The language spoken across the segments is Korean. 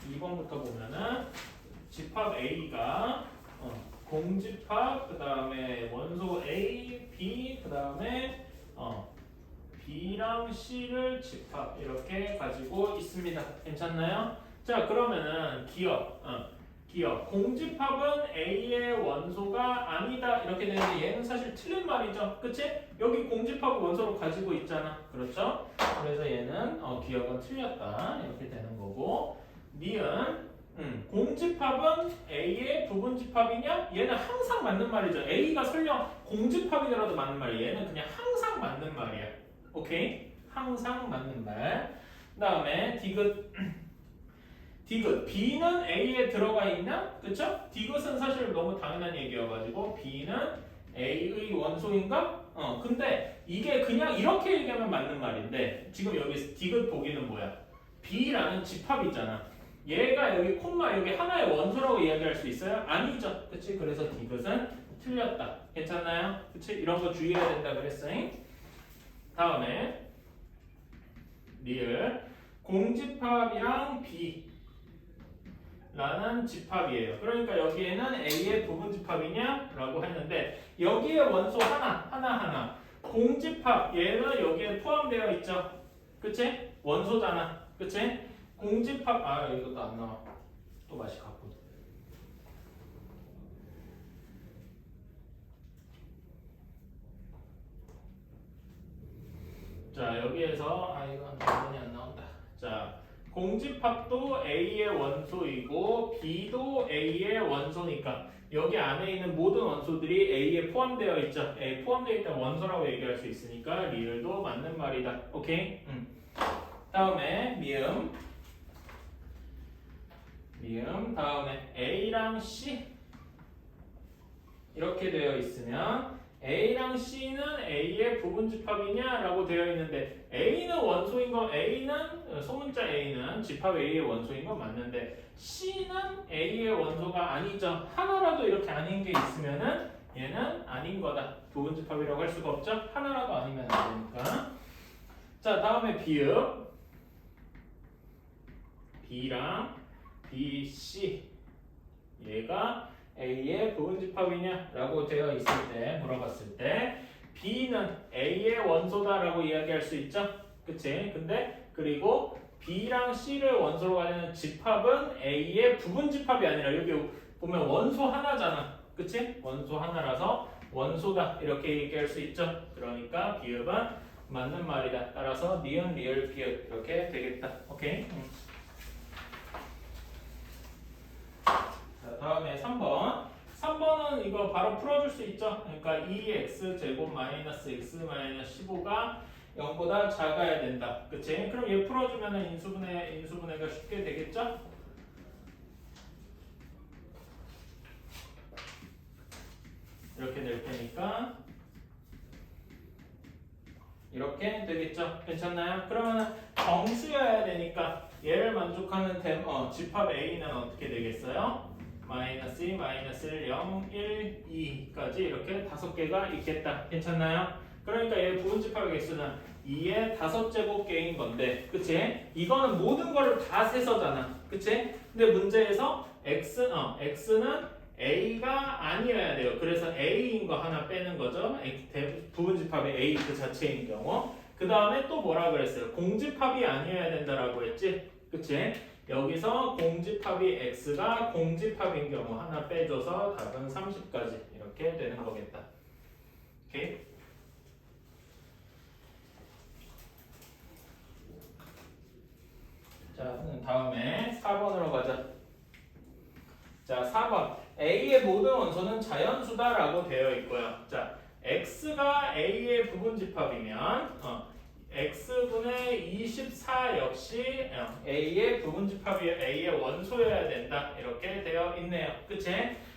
2번부터 보면은 집합 A가 공집합, 그 다음에 원소 A, B, 그 다음에 B랑 C를 집합 이렇게 가지고 있습니다. 괜찮나요? 자, 그러면은 기억 공집합은 A의 원소가 아니다 이렇게 되는데 얘는 사실 틀린 말이죠. 그치? 여기 공집합 원소로 가지고 있잖아. 그렇죠? 그래서 얘는 기억은 틀렸다 이렇게 되는 거고, 니은 공집합은 A의 부분집합이냐? 얘는 항상 맞는 말이죠. A가 설령 공집합이더라도 맞는 말이야. 얘는 그냥 항상 맞는 말이야. 오케이? 항상 맞는 말. 그 다음에 디귿 B는 A에 들어가 있나? 그쵸? 디귿은 사실 너무 당연한 얘기여가지고 B는 A의 원소인가? 근데 이게 그냥 이렇게 얘기하면 맞는 말인데 지금 여기 디귿 보기는 뭐야? B라는 집합이잖아. 얘가 여기 콤마 여기 하나의 원소라고 이야기할 수 있어요? 아니죠. 그치? 그래서 디귿은 틀렸다. 괜찮나요? 그치? 이런 거 주의해야 된다 그랬어요. 다음에 리을 공집합이랑 B 라는 집합이에요. 그러니까 여기에는 A의 부분집합이냐? 라고 했는데 여기에 원소 하나 공집합 얘는 여기에 포함되어 있죠. 그치? 원소잖아. 그치? 공집합 이것도 안 나와. 또 맛이 갔군. 자, 여기에서 이건 당연히 안 나온다. 자, 공집합도 A의 원소이고 B도 A의 원소니까 여기 안에 있는 모든 원소들이 A에 포함되어 있죠. A 포함되어 있다 원소라고 얘기할 수 있으니까 리을도 맞는 말이다. 오케이? 다음에 미음 다음에 A랑 C 이렇게 되어 있으면 A랑 C는 A의 부분집합이냐? 라고 되어 있는데 A는 원소인 거 A는 소문자 A는 집합 A의 원소인 건 맞는데 C는 A의 원소가 아니죠. 하나라도 이렇게 아닌 게 있으면은 얘는 아닌 거다. 부분집합이라고 할 수가 없죠. 하나라도 아니면 안 되니까. 자, 다음에 비읍 B랑 B, C 얘가 A의 부분집합이냐? 라고 되어 있을 때 물어봤을 때 B는 A의 원소다라고 이야기할 수 있죠? 그치? 근데 그리고 B랑 C를 원소로 가지는 집합은 A의 부분집합이 아니라 여기 보면 원소 하나잖아. 그치? 원소 하나라서 원소다 이렇게 얘기할 수 있죠? 그러니까 비읍은 맞는 말이다. 따라서 니은, 리을, 비읍 이렇게 되겠다. 오케이? 자, 다음에 3번. 3번은 이거 바로 풀어줄 수 있죠. 그러니까 2x 제곱 마이너스 x 마이너스 15가 0보다 작아야 된다. 그치? 그럼 얘 풀어주면 인수분해가 쉽게 되겠죠? 이렇게 될 테니까 이렇게 되겠죠? 괜찮나요? 그러면 정수여야 되니까 얘를 만족하는 집합 A는 어떻게 되겠어요? 마이너스 2, 마이너스 1, 0, 1, 2까지 이렇게 5개가 있겠다. 괜찮나요? 그러니까 얘 부분집합의 개수는 2의 5제곱 개인 건데, 그치? 이거는 모든 거를 다 세서잖아. 그치? 근데 문제에서 x는 a가 아니어야 돼요. 그래서 a인 거 하나 빼는 거죠. 부분집합의 a 그 자체인 경우. 그 다음에 또 뭐라 그랬어요? 공집합이 아니어야 된다라고 했지? 그치? 여기서 공집합이 x가 공집합인 경우 하나 빼줘서 답은 30까지 이렇게 되는 거겠다. 오케이? 자, 다음에 4번으로 가자. 자, 4번. A의 모든 원소는 자연수다라고 되어 있고요. 자, x가 A의 부분집합이면 x분의 24 역시 A의 부분집합이 A의 원소여야 된다. 이렇게 되어 있네요. 그치?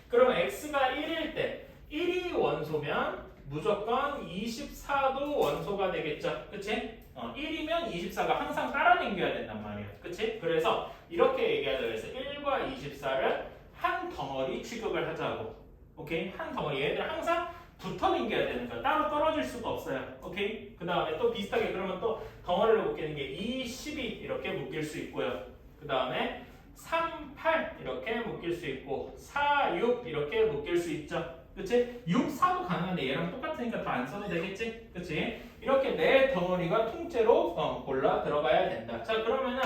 그럼 x가 1일 때 1이 원소면 무조건 24도 원소가 되겠죠. 그치? 1이면 24가 항상 따라당겨야 된단 말이야. 그치? 그래서 이렇게 얘기하자. 그래서 1과 24를 한 덩어리 취급을 하자고. 오케이? 한 덩어리. 얘들 항상 붙어 당겨야 되는 거야. 따로 떨어질 수가 없어요. 오케이? 그 다음에 또 비슷하게 그러면 또 덩어리를 묶이는 게 2, 12 이렇게 묶일 수 있고요. 그 다음에 3, 묶일 수 있고 4, 6 이렇게 묶일 수 있죠. 그치? 6, 4도 가능한데 얘랑 똑같으니까 다 안 써도 되겠지? 그치? 이렇게 네 덩어리가 통째로 골라 들어가야 된다. 자, 그러면은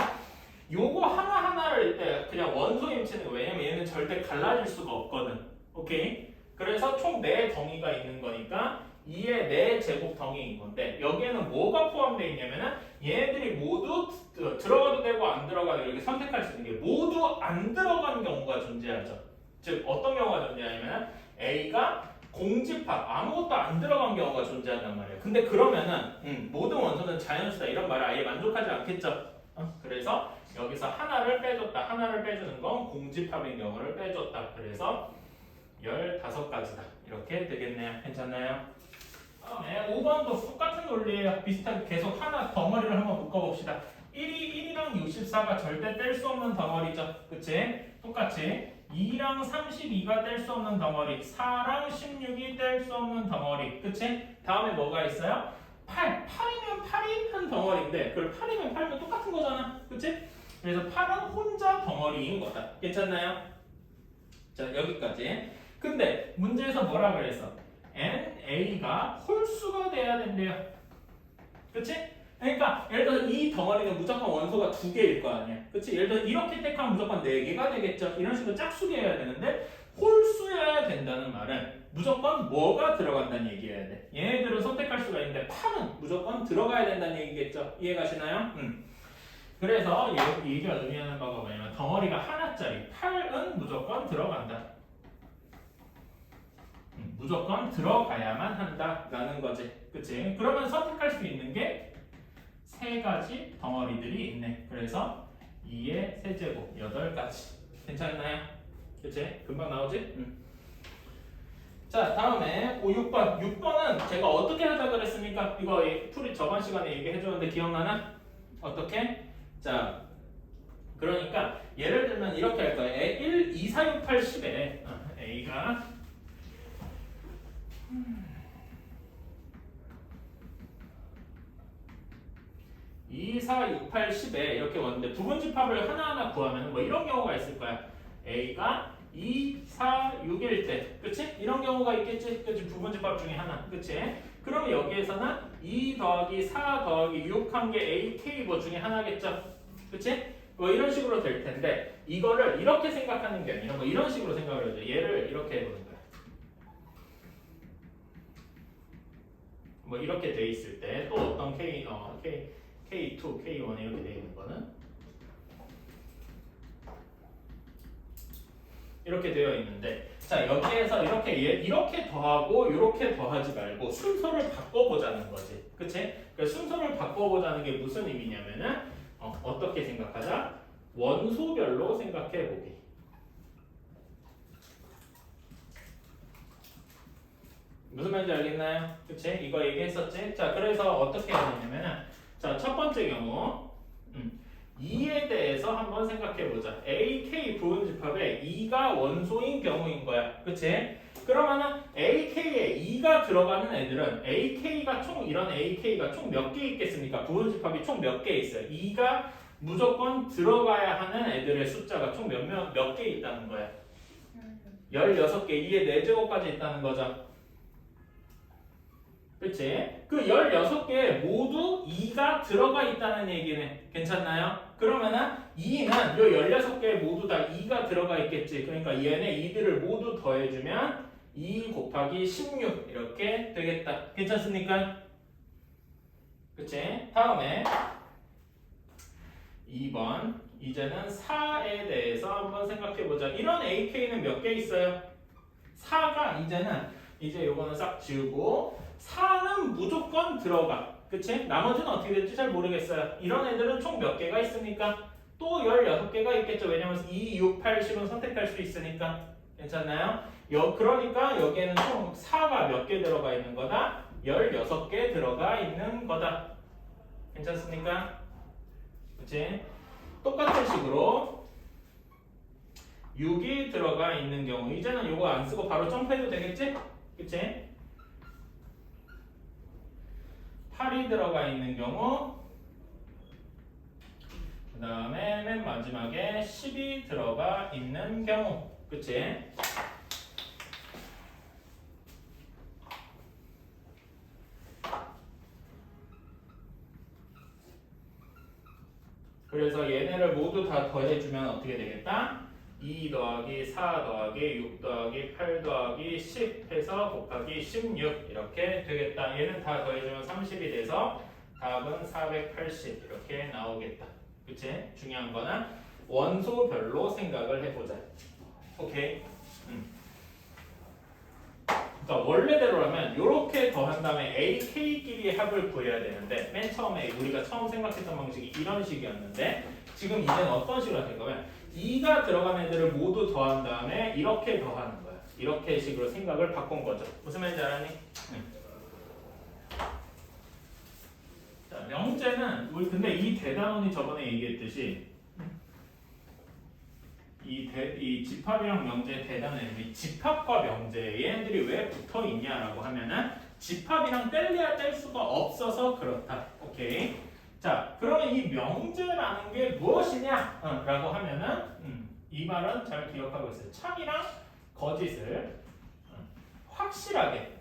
요거 하나하나를 이때 그냥 원소 임치는 거예요. 왜냐면 얘는 절대 갈라질 수가 없거든. 오케이? 그래서 총 4덩이가 있는 거니까 2의 4제곱 덩이인 건데 여기에는 뭐가 포함되어 있냐면은 얘네들이 모두 들어가도 되고 안 들어가도 이렇게 선택할 수 있는 게 모두 안 들어가는 경우가 존재하죠. 즉 어떤 경우가 존재하냐면 A가 공집합 아무것도 안 들어간 경우가 존재한단 말이에요. 근데 그러면은 모든 원소는 자연수다 이런 말을 아예 만족하지 않겠죠. 그래서 여기서 하나를 빼줬다. 하나를 빼주는 건 공집합인 경우를 빼줬다. 그래서 15가지다. 이렇게 되겠네요. 괜찮나요? 다음에 5번도 똑같은 논리예요. 비슷하게 계속 하나 덩어리를 한번 묶어봅시다. 1이랑 64가 절대 뗄 수 없는 덩어리죠. 그치? 똑같이 2랑 32가 뗄 수 없는 덩어리, 4랑 16이 뗄 수 없는 덩어리. 그치? 다음에 뭐가 있어요? 8이면 8이 한 덩어리인데 그걸 8이면 8이면 똑같은 거잖아. 그치? 그래서 8은 혼자 덩어리인 거다. 괜찮나요? 자, 여기까지. 근데 문제에서 뭐라 그랬어? NA가 홀수가 돼야 된대요. 그치? 그러니까 예를 들어서 이 덩어리는 무조건 원소가 2개일 거 아니야. 그치? 예를 들어 이렇게 택하면 무조건 4개가 되겠죠. 이런 식으로 짝수개여야 되는데 홀수여야 된다는 말은 무조건 뭐가 들어간다는 얘기여야 돼. 얘네들은 선택할 수가 있는데 8은 무조건 들어가야 된다는 얘기겠죠. 이해가시나요? 그래서 이게 의미하는 바가 뭐냐면 덩어리가 하나짜리 8은 무조건 들어간다. 무조건 들어가야만 한다라는 거지. 그치? 그러면 선택할 수 있는 게 3가지 덩어리들이 있네. 그래서 2의 세제곱 8가지. 괜찮나요? 그치? 금방 나오지? 자, 다음에 6번. 6번은 제가 어떻게 하자 그랬습니까? 이거 풀이 저번 시간에 얘기해줬는데 기억나나? 어떻게? 자, 그러니까 예를 들면 이렇게 할 거예요. 1, 2, 4, 6, 8, 10에 A가 2, 4, 6, 8, 10에 이렇게 왔는데 부분집합을 하나하나 구하면 뭐 이런 경우가 있을 거야. A가 2, 4, 6일 때, 그치? 이런 경우가 있겠지? 그치? 부분집합 중에 하나, 그치? 그럼 여기에서는 2 더하기 4 더하기 6 한 게 A, K 뭐 중에 하나겠죠? 그치? 뭐 이런 식으로 될 텐데 이거를 이렇게 생각하는 게 아니라 뭐 이런 식으로 생각을 해줘. 얘를 이렇게 해보는 거야. 뭐 이렇게 돼 있을 때 또 어떤 K2, K1 이렇게 돼 있는 거는 이렇게 되어 있는데 자 여기에서 이렇게 더하고 이렇게 더하지 말고 순서를 바꿔보자는 거지. 그치? 그러니까 순서를 바꿔보자는 게 무슨 의미냐면은 어떻게 생각하자? 원소별로 생각해보기. 무슨 말인지 알겠나요? 그치? 이거 얘기했었지? 자 그래서 어떻게 해야 되냐면은 자 첫 번째 경우 2에 대해서 한번 생각해보자. AK 부분집합에 2가 원소인 경우인 거야. 그치? 그러면은 AK에 2가 들어가는 애들은 AK가 총 이런 AK가 총 몇 개 있겠습니까? 부분집합이 총 몇 개 있어요. 2가 무조건 들어가야 하는 애들의 숫자가 총 몇 개 있다는 거야. 16개, 2의 4제곱까지 있다는 거죠. 그치? 그 16개 모두 2가 들어가 있다는 얘기네. 괜찮나요? 그러면은 2는 요 16개 모두 다 2가 들어가 있겠지. 그러니까 얘네 2들을 모두 더해주면 2 곱하기 16 이렇게 되겠다. 괜찮습니까? 그치? 다음에 2번 이제는 4에 대해서 한번 생각해보자. 이런 AK는 몇 개 있어요? 4가 이제 요거는 싹 지우고 4는 무조건 들어가. 그치? 나머지는 어떻게 될지 잘 모르겠어요. 이런 애들은 총 몇 개가 있습니까? 또 16개가 있겠죠. 왜냐면 2, 6, 8, 10은 선택할 수 있으니까. 괜찮나요? 그러니까 여기에는 총 4가 몇 개 들어가 있는 거다? 16개 들어가 있는 거다. 괜찮습니까? 그치? 똑같은 식으로 6이 들어가 있는 경우 이제는 요거 안 쓰고 바로 점프해도 되겠지? 그치? 8이 들어가 있는 경우 그 다음에 맨 마지막에 10이 들어가 있는 경우. 그치? 그래서 얘네를 모두 다 더해주면 어떻게 되겠다? 2 더하기 4 더하기 6 더하기 8 더하기 10 해서 곱하기 16 이렇게 되겠다. 얘는 다 더해주면 30이 돼서 답은 480 이렇게 나오겠다. 그치? 중요한 거는 원소별로 생각을 해보자. 오케이? 그러니까 원래대로라면 이렇게 더한 다음에 A, K끼리 합을 구해야 되는데 맨 처음에 우리가 처음 생각했던 방식이 이런 식이었는데 지금 이제는 어떤 식으로 될 거면 2가 들어간 애들을 모두 더한 다음에 이렇게 더하는 거야. 이렇게 식으로 생각을 바꾼 거죠. 무슨 말인지 알았니? 자, 명제는 우리 근데 이 대단원이 저번에 얘기했듯이 이 집합이랑 명제의 대단한 이 집합과 명제 얘네들이 왜 붙어 있냐라고 하면은 집합이랑 뗄래야 뗄 수가 없어서 그렇다. 오케이. 자, 그러면 이 명제라는 게 무엇이냐? 라고 하면은 이 말은 잘 기억하고 있어요. 참이랑 거짓을 확실하게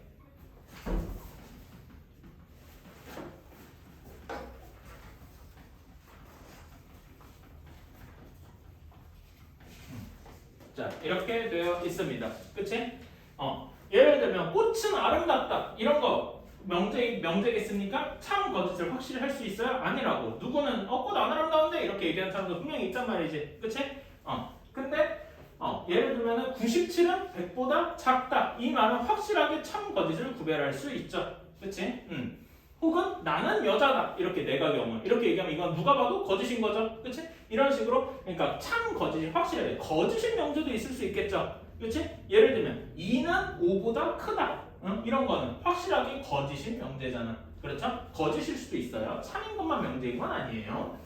자, 이렇게 되어 있습니다. 그치? 예를 들면 꽃은 아름답다. 이런 거 명제겠습니까? 참 거짓을 확실히 할 수 있어요? 아니라고. 누구는 꽃 안 아름다운데 이렇게 얘기하는 사람도 분명히 있단 말이지. 그치? 근데 예를 들면은 97은 100보다 작다. 이 말은 확실하게 참 거짓을 구별할 수 있죠. 그치? 혹은 나는 여자다. 이렇게 내가 경우 이렇게 얘기하면 이건 누가 봐도 거짓인 거죠. 그치? 이런 식으로 그러니까 참 거짓이 확실해요. 거짓인 명제도 있을 수 있겠죠. 그치? 예를 들면 2는 5보다 크다. 이런 거는 확실하게 거짓인 명제잖아. 그렇죠? 거짓일 수도 있어요. 참인 것만 명제인 건 아니에요.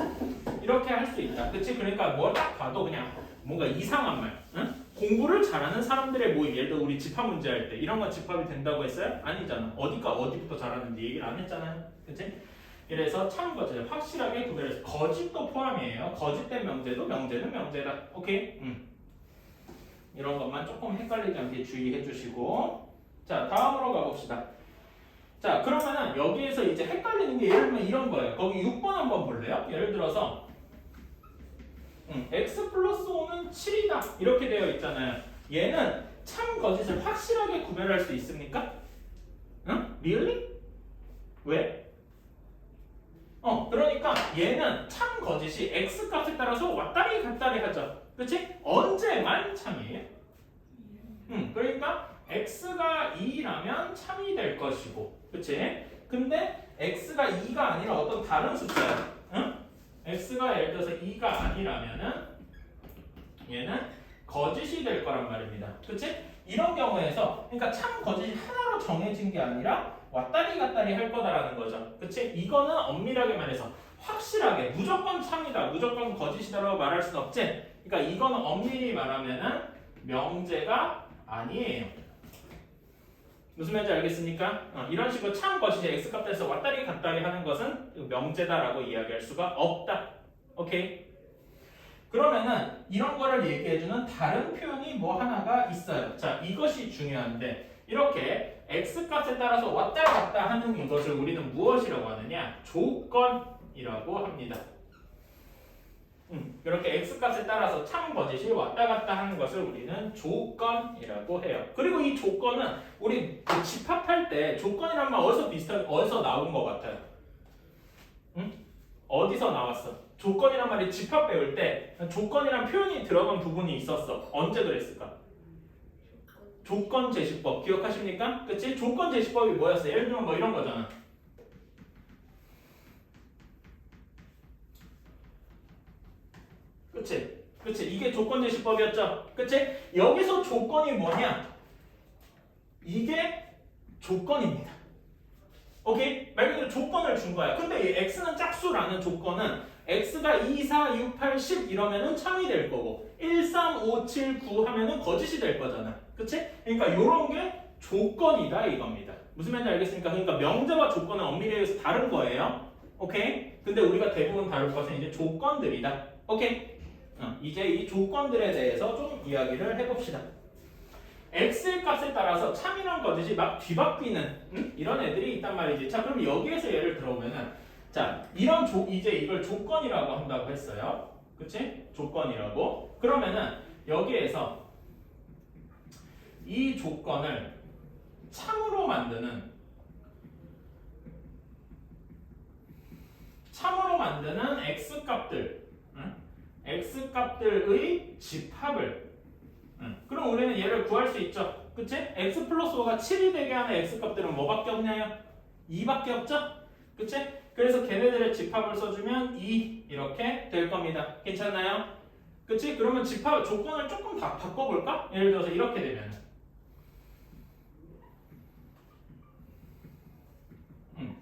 이렇게 할 수 있다. 그치? 그러니까 뭘 딱 봐도 그냥 뭔가 이상한 말. 공부를 잘하는 사람들의 모임. 예를 들어 우리 집합 문제 할 때 이런 건 집합이 된다고 했어요? 아니잖아. 어디가 어디부터 잘하는지 얘기를 안 했잖아요. 그치? 이래서 참 거짓 확실하게 구별해서 거짓도 포함이에요. 거짓된 명제도 명제는 명제다. 오케이? 이런 것만 조금 헷갈리지 않게 주의해 주시고 자 다음으로 가봅시다. 자 그러면은 여기에서 이제 헷갈리는 게 예를 들면 이런 거예요. 거기 6번 한번 볼래요? 예를 들어서 x 플러스 5는 7이다 이렇게 되어 있잖아요. 얘는 참 거짓을 확실하게 구별할 수 있습니까? 응? Really? 왜? 그러니까 얘는 참 거짓이 x 값에 따라서 왔다리 갔다리 하죠. 그치? 언제만 참이에요? 그러니까 x가 2라면 참이 될 것이고 그치? 근데 x가 2가 아니라 어떤 다른 숫자야. x가 예를 들어서 2가 아니라면은 얘는 거짓이 될 거란 말입니다. 그치? 이런 경우에서 그러니까 참 거짓이 하나로 정해진 게 아니라 왔다리 갔다리 할 거다라는 거죠. 그치? 이거는 엄밀하게 말해서 확실하게 무조건 참이다, 무조건 거짓이다라고 말할 순 없지? 그러니까 이거는 엄밀히 말하면은 명제가 아니에요. 무슨 말인지 알겠습니까? 이런 식으로 참 거짓이 x값에서 왔다리 갔다리 하는 것은 명제다라고 이야기할 수가 없다. 오케이? 그러면은 이런 거를 얘기해주는 다른 표현이 뭐 하나가 있어요. 자, 이것이 중요한데 이렇게 x값에 따라서 왔다 갔다 하는 이것을 우리는 무엇이라고 하느냐? 조건이라고 합니다. 이렇게 x값에 따라서 참 거짓이 왔다 갔다 하는 것을 우리는 조건이라고 해요. 그리고 이 조건은 우리 집합할 때 조건이란 말 어디서 나온 것 같아요? 어디서 나왔어? 조건이란 말이 집합 배울 때 조건이란 표현이 들어간 부분이 있었어. 언제 그랬을까? 조건 제시법 기억하십니까? 그치? 조건 제시법이 뭐였어? 예를 들면 뭐 이런 거잖아. 그치? 그치? 이게 조건 제시법이었죠? 그치? 여기서 조건이 뭐냐? 이게 조건입니다. 오케이? 말 그대로 조건을 준 거야. 근데 이 x는 짝수라는 조건은 x가 2, 4, 6, 8, 10 이러면은 참이 될 거고 1, 3, 5, 7, 9 하면은 거짓이 될 거잖아. 그치? 그러니까 요런 게 조건이다 이겁니다. 무슨 말인지 알겠습니까? 그러니까 명제와 조건은 엄밀히 얘기해서 다른 거예요. 오케이? 근데 우리가 대부분 다룰 것은 이제 조건들이다. 오케이? 이제 이 조건들에 대해서 좀 이야기를 해봅시다. x의 값에 따라서 참이랑 거짓이 막 뒤바뀌는 이런 애들이 있단 말이지. 자, 그럼 여기에서 예를 들어보면은 자, 이제 이걸 조건이라고 한다고 했어요. 그치? 조건이라고. 그러면은 여기에서 이 조건을 참으로 만드는 x값들, x값들의 집합을 그럼 우리는 얘를 구할 수 있죠. 그치? x 플러스 5가 7이 되게 하는 x값들은 뭐밖에 없냐요? 2밖에 없죠? 그치? 그래서 걔네들의 집합을 써주면 2 이렇게 될 겁니다. 괜찮나요? 그치? 그러면 집합 조건을 조금 다 바꿔볼까? 예를 들어서 이렇게 되면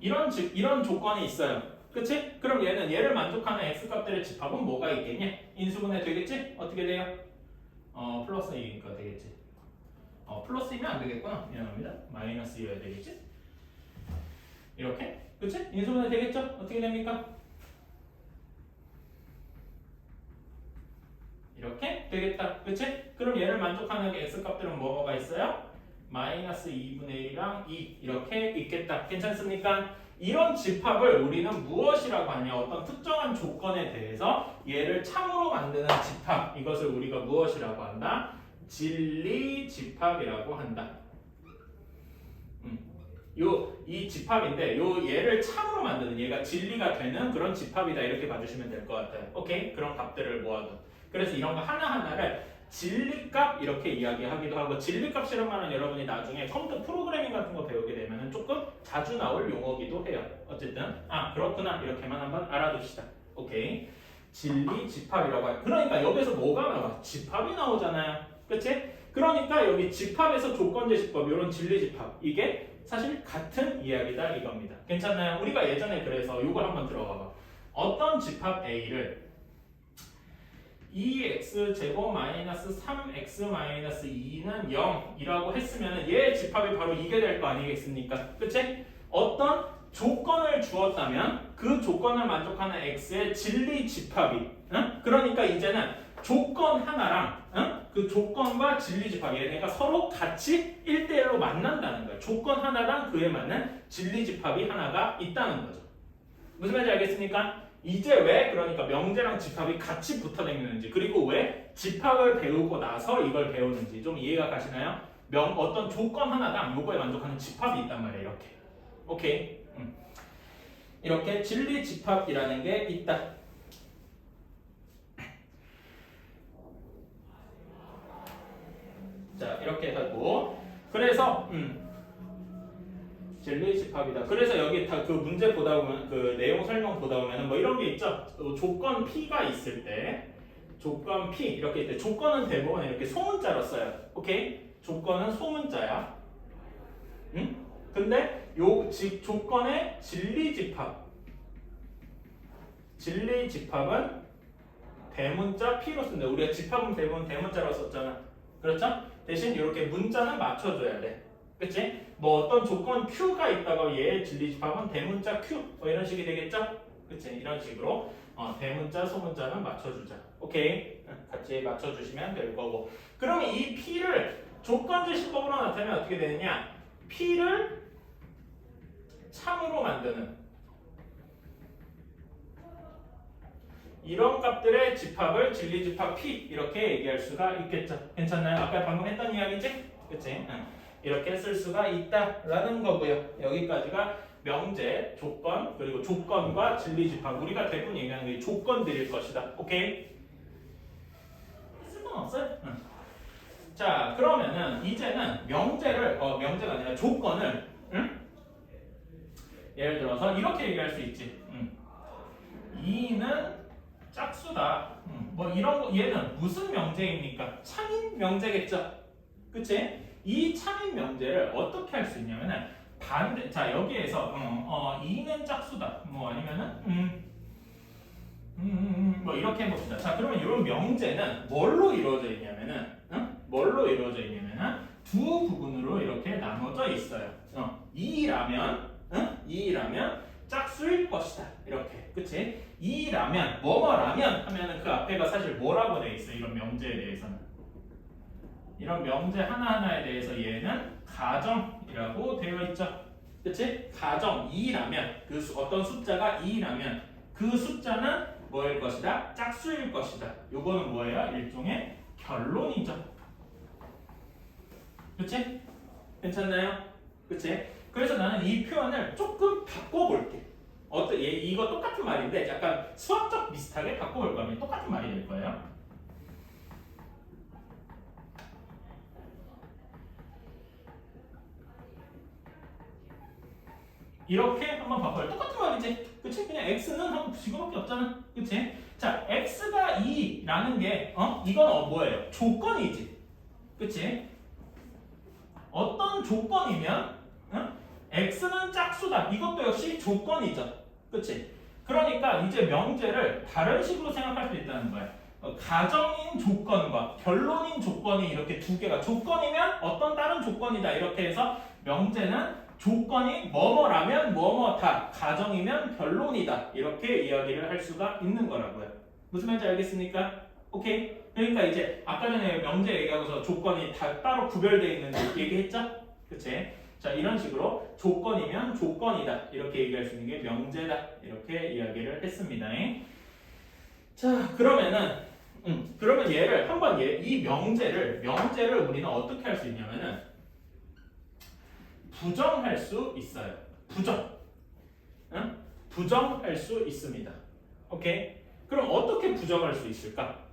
이런 조건이 있어요. 그치? 그럼 얘를 만족하는 x값들의 집합은 뭐가 있겠냐? 인수분해 되겠지? 어떻게 돼요? 플러스 2니까 되겠지. 플러스이면 안 되겠구나. 미안합니다. 마이너스여야 되겠지? 이렇게? 그치? 인수분해 되겠죠? 어떻게 됩니까? 이렇게 되겠다. 그치? 그럼 얘를 만족하는 x값들은 뭐가 있어요? 마이너스 2분의 1이랑 2 이렇게 있겠다. 괜찮습니까? 이런 집합을 우리는 무엇이라고 하냐? 어떤 특정한 조건에 대해서 얘를 참으로 만드는 집합, 이것을 우리가 무엇이라고 한다? 진리 집합이라고 한다. 이 집합인데 얘를 참으로 만드는, 얘가 진리가 되는 그런 집합이다, 이렇게 봐주시면 될 것 같아요. 오케이? 그런 값들을 모아둔. 그래서 이런 거 하나하나를 진리값 이렇게 이야기하기도 하고, 진리값이란 말은 여러분이 나중에 컴퓨터 프로그래밍 같은 거 배우게 되면 조금 자주 나올 용어기도 해요. 어쨌든 그렇구나, 이렇게만 한번 알아둡시다. 오케이? 진리 집합이라고 해요. 그러니까 여기서 뭐가 나와? 집합이 나오잖아요. 그치? 그러니까 여기 집합에서 조건제시법, 이런 진리 집합, 이게 사실 같은 이야기다 이겁니다. 괜찮나요? 우리가 예전에 그래서 이걸 한번 들어봐봐. 어떤 집합 A를 2x제곱 마이너스 3x 마이너스 2는 0이라고 했으면 얘 집합이 바로 이게 될 거 아니겠습니까? 그치? 어떤 조건을 주었다면 그 조건을 만족하는 x의 진리 집합이, 그러니까 이제는 조건 하나랑 그 조건과 진리 집합이, 그러니까 서로 같이 1대1로 만난다는 거예요. 조건 하나랑 그에 맞는 진리 집합이 하나가 있다는 거죠. 무슨 말인지 알겠습니까? 이제 왜 그러니까 명제랑 집합이 같이 붙어 다니는지, 그리고 왜 집합을 배우고 나서 이걸 배우는지 좀 이해가 가시나요? 어떤 조건 하나당 요거에 만족하는 집합이 있단 말이에요. 이렇게. 오케이. 이렇게 진리 집합이라는 게 있다. 자, 이렇게 하고, 그래서 진리 집합이다. 그래서 여기 다 그 문제 보다 보면, 그 내용 설명 보다 보면은 뭐 이런 게 있죠. 조건 P가 있을 때, 조건 P 이렇게 있을 때, 조건은 대부분 이렇게 소문자로 써요. 오케이? 조건은 소문자야. 근데 조건의 진리 집합은 대문자 P로 쓴다. 우리가 집합은 대부분 대문자로 썼잖아. 그렇죠? 대신 이렇게 문자는 맞춰줘야 돼. 그치? 뭐 어떤 조건 Q가 있다고 얘의 진리 집합은 대문자 Q 뭐 이런 식이 되겠죠? 그치? 이런 식으로 대문자, 소문자는 맞춰주자. 오케이? 같이 맞춰주시면 될 거고. 그러면 이 P를 조건제시법으로 나타내면 어떻게 되느냐? P를 참으로 만드는 이런 값들의 집합을 진리 집합 P 이렇게 얘기할 수가 있겠죠. 괜찮나요? 아까 방금 했던 이야기지? 그치? 이렇게 쓸 수가 있다라는 거고요. 여기까지가 명제, 조건, 그리고 조건과 진리 집합. 우리가 대부분 얘기하는 게 조건들일 것이다. 오케이? 쓸모없어요? 자, 그러면은 이제는 명제가 아니라 조건을, 예를 들어서 이렇게 얘기할 수 있지. 2는 짝수다. 뭐 이런 거, 얘는 무슨 명제입니까? 참인 명제겠죠. 그치? 이 참인 명제를 어떻게 할 수 있냐면은 자, 여기에서 2는 짝수다. 뭐 아니면은 뭐 이렇게 해봅시다. 자, 그러면 이런 명제는 뭘로 이루어져 있냐면은 두 부분으로 이렇게 나눠져 있어요. 2라면 짝수일 것이다. 이렇게. 그치? 이라면 뭐뭐라면 하면은 그 앞에가 사실 뭐라고 돼 있어. 이런 명제에 대해서는. 이런 명제 하나하나에 대해서 얘는 가정이라고 되어 있죠. 그치? 가정 2라면 어떤 숫자가 2라면 그 숫자는 뭐일 것이다? 짝수일 것이다. 요거는 뭐예요? 일종의 결론이죠. 그치? 괜찮나요? 그치? 그래서 나는 이 표현을 조금 바꿔볼게. 이거 똑같은 말인데 약간 수학적 비슷하게 바꿔볼 거면 똑같은 말이 될 거예요. 이렇게 한번 바꿔요. 똑같은 말이지. 그치? 그냥 x는 한 이거밖에 없잖아. 그치? 자, x가 2라는 게 이건 뭐예요? 조건이지. 그치? 어떤 조건이면 x는 짝수다. 이것도 역시 조건이죠. 그치? 그러니까 이제 명제를 다른 식으로 생각할 수 있다는 거야. 가정인 조건과 결론인 조건이 이렇게 두 개가 조건이면 어떤 다른 조건이다. 이렇게 해서 명제는 조건이 뭐뭐라면 뭐뭐다. 가정이면 결론이다. 이렇게 이야기를 할 수가 있는 거라고요. 무슨 말인지 알겠습니까? 오케이? 그러니까 이제 아까 전에 명제 얘기하고서 조건이 다 따로 구별되어 있는 얘기했죠? 그치? 자, 이런 식으로 조건이면 조건이다. 이렇게 얘기할 수 있는 게 명제다. 이렇게 이야기를 했습니다. 자, 그러면 얘를 한번 이 명제를 우리는 어떻게 할 수 있냐면은 부정할 수 있어요. 부정할 수 있습니다. 오케이? 그럼 어떻게 부정할 수 있을까?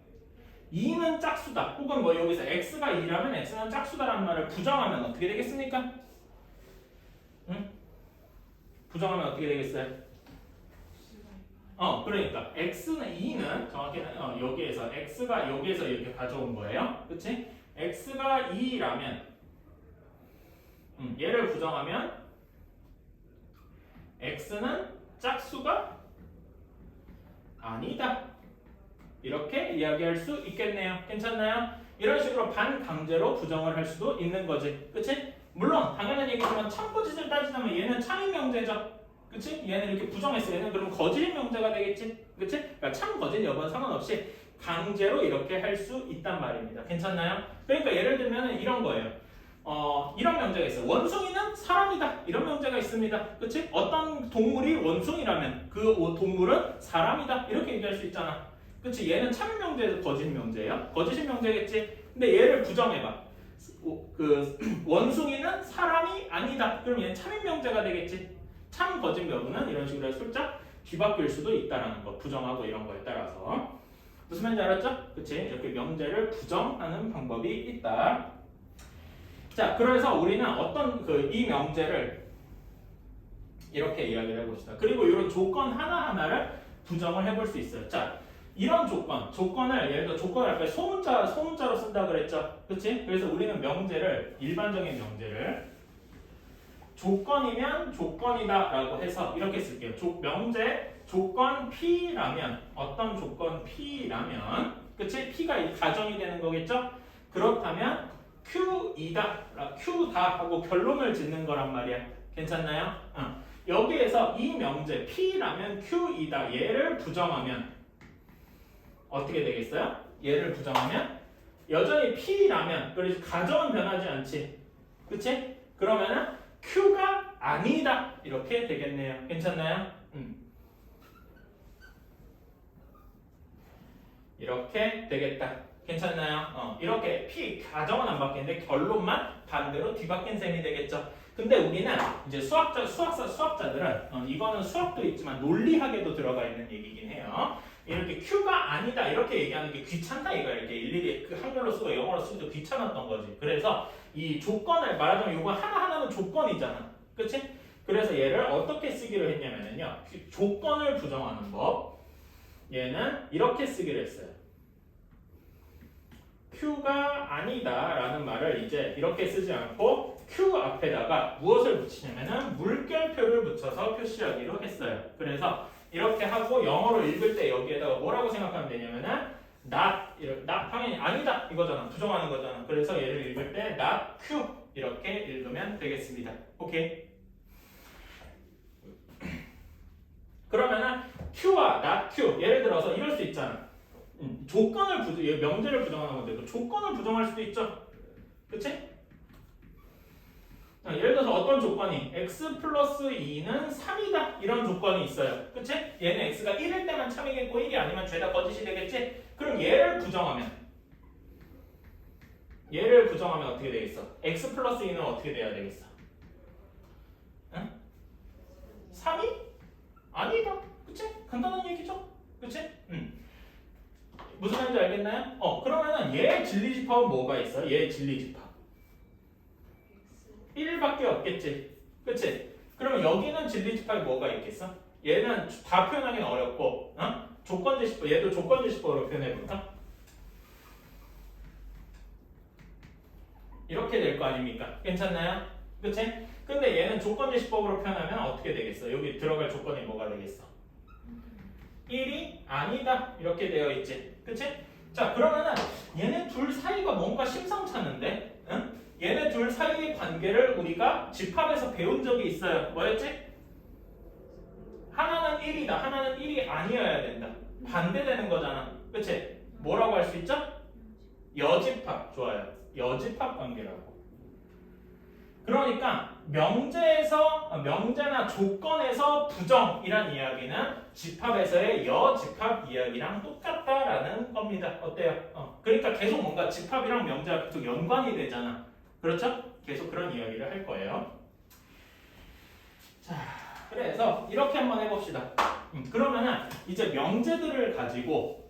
2는 짝수다. 혹은 뭐 여기서 x가 2라면 x는 짝수다라는 말을 부정하면 어떻게 되겠습니까? 부정하면 어떻게 되겠어요? 그러니까 x는 2는 정확히는 여기에서 x가 여기에서 이렇게 가져온 거예요. 그치? x가 2라면 얘를 부정하면 x는 짝수가 아니다. 이렇게 이야기할 수 있겠네요. 괜찮나요? 이런 식으로 반강제로 부정을 할 수도 있는 거지. 그치? 물론 당연한 얘기지만 참고짓을 따지자면 얘는 참인 명제죠. 그치? 얘는 이렇게 부정했어. 얘는 그럼 거짓인 명제가 되겠지. 그치? 그러니까 참 거짓 여부는 상관없이 강제로 이렇게 할 수 있단 말입니다. 괜찮나요? 그러니까 예를 들면 이런 거예요. 이런 명제가 있어요. 원숭이는 사람이다. 이런 명제가 있습니다. 그치? 어떤 동물이 원숭이라면 그 동물은 사람이다. 이렇게 얘기할 수 있잖아. 그치? 얘는 참인 명제에서 거짓 명제예요. 거짓인 명제겠지? 근데 얘를 부정해봐. 원숭이는 사람이 아니다. 그럼 얘는 참인 명제가 되겠지? 참 거짓 여부는 이런 식으로 살짝 뒤바뀔 수도 있다라는 거. 부정하고 이런 거에 따라서. 무슨 말인지 알았죠? 그치? 이렇게 명제를 부정하는 방법이 있다. 자, 그래서 우리는 어떤 이 명제를 이렇게 이야기를 해봅시다. 그리고 이런 조건 하나하나를 부정을 해볼 수 있어요. 자, 이런 조건을 예를 들어 조건을 앞에 소문자로 쓴다 그랬죠. 그치? 그래서 우리는 명제를 일반적인 명제를 조건이면 조건이다 라고 해서 이렇게 쓸게요. 명제 조건 P라면 어떤 조건 P라면 그치? P가 가정이 되는 거겠죠? 그렇다면 Q이다 Q다 하고 결론을 짓는 거란 말이야. 괜찮나요? 여기에서 이 명제 P라면 Q이다 얘를 부정하면 어떻게 되겠어요? 얘를 부정하면 여전히 P라면 그래서 가정은 변하지 않지. 그치? 그러면은 Q가 아니다 이렇게 되겠네요. 괜찮나요? 이렇게 되겠다. 괜찮나요? 이렇게 P 가정은 안 바뀌는데 결론만 반대로 뒤바뀐 셈이 되겠죠. 근데 우리는 이제 수학자들은 이거는 수학도 있지만 논리학에도 들어가 있는 얘기긴 해요. 이렇게 Q가 아니다 이렇게 얘기하는 게 귀찮다 이거 이렇게 일일이 한글로 쓰고 영어로 쓰기도 귀찮았던 거지. 그래서 이 조건을 말하자면 이거 하나하나는 조건이잖아. 그치? 그래서 얘를 어떻게 쓰기로 했냐면요. 조건을 부정하는 법. 얘는 이렇게 쓰기로 했어요. Q가 아니다 라는 말을 이제 이렇게 쓰지 않고 Q 앞에다가 무엇을 붙이냐면은 물결표를 붙여서 표시하기로 했어요. 그래서 이렇게 하고 영어로 읽을 때 여기에다가 뭐라고 생각하면 되냐면은 not 당연히 아니다 이거잖아. 부정하는 거잖아. 그래서 얘를 읽을 때 not Q 이렇게 읽으면 되겠습니다. 오케이. 그러면은 Q와 not Q 예를 들어서 이럴 수 있잖아. 조건을 명제를 부정하는 건데 그 조건을 부정할 수도 있죠. 그치? 예를 들어서 어떤 조건이 x 플러스 2는 3이다 이런 조건이 있어요. 그치? 얘는 x가 1일 때만 참이겠고 1이 아니면 죄다 거짓이 되겠지? 그럼 얘를 부정하면 어떻게 되겠어? x 플러스 2는 어떻게 돼야 되겠어? 응? 3이? 아니다. 그치? 간단한 얘기죠? 그치? 무슨 말인지 알겠나요? 그러면은 얘의 진리집합은 뭐가 있어? 얘의 진리집합 1밖에 없겠지. 그치? 그러면 여기는 진리집합이 뭐가 있겠어? 얘는 다 표현하기는 어렵고 조건제시법, 얘도 조건제시법으로 표현해볼까? 이렇게 될 거 아닙니까? 괜찮나요? 그치? 근데 얘는 조건제시법으로 표현하면 어떻게 되겠어? 여기 들어갈 조건이 뭐가 되겠어? 1이 아니다 이렇게 되어 있지. 그치? 자 그러면은 얘네 둘 사이가 뭔가 심상찮은데 얘네 둘 사이의 관계를 우리가 집합에서 배운 적이 있어요. 뭐였지? 하나는 1이다 하나는 1이 아니어야 된다. 반대되는 거잖아. 그치? 뭐라고 할 수 있죠? 여집합. 좋아요. 여집합 관계라고. 그러니까 명제나 조건에서 부정이란 이야기는 집합에서의 여집합 이야기랑 똑같다라는 겁니다. 어때요? 그러니까 계속 뭔가 집합이랑 명제가 계속 연관이 되잖아. 그렇죠? 계속 그런 이야기를 할 거예요. 자, 그래서 이렇게 한번 해봅시다. 그러면은 이제 명제들을 가지고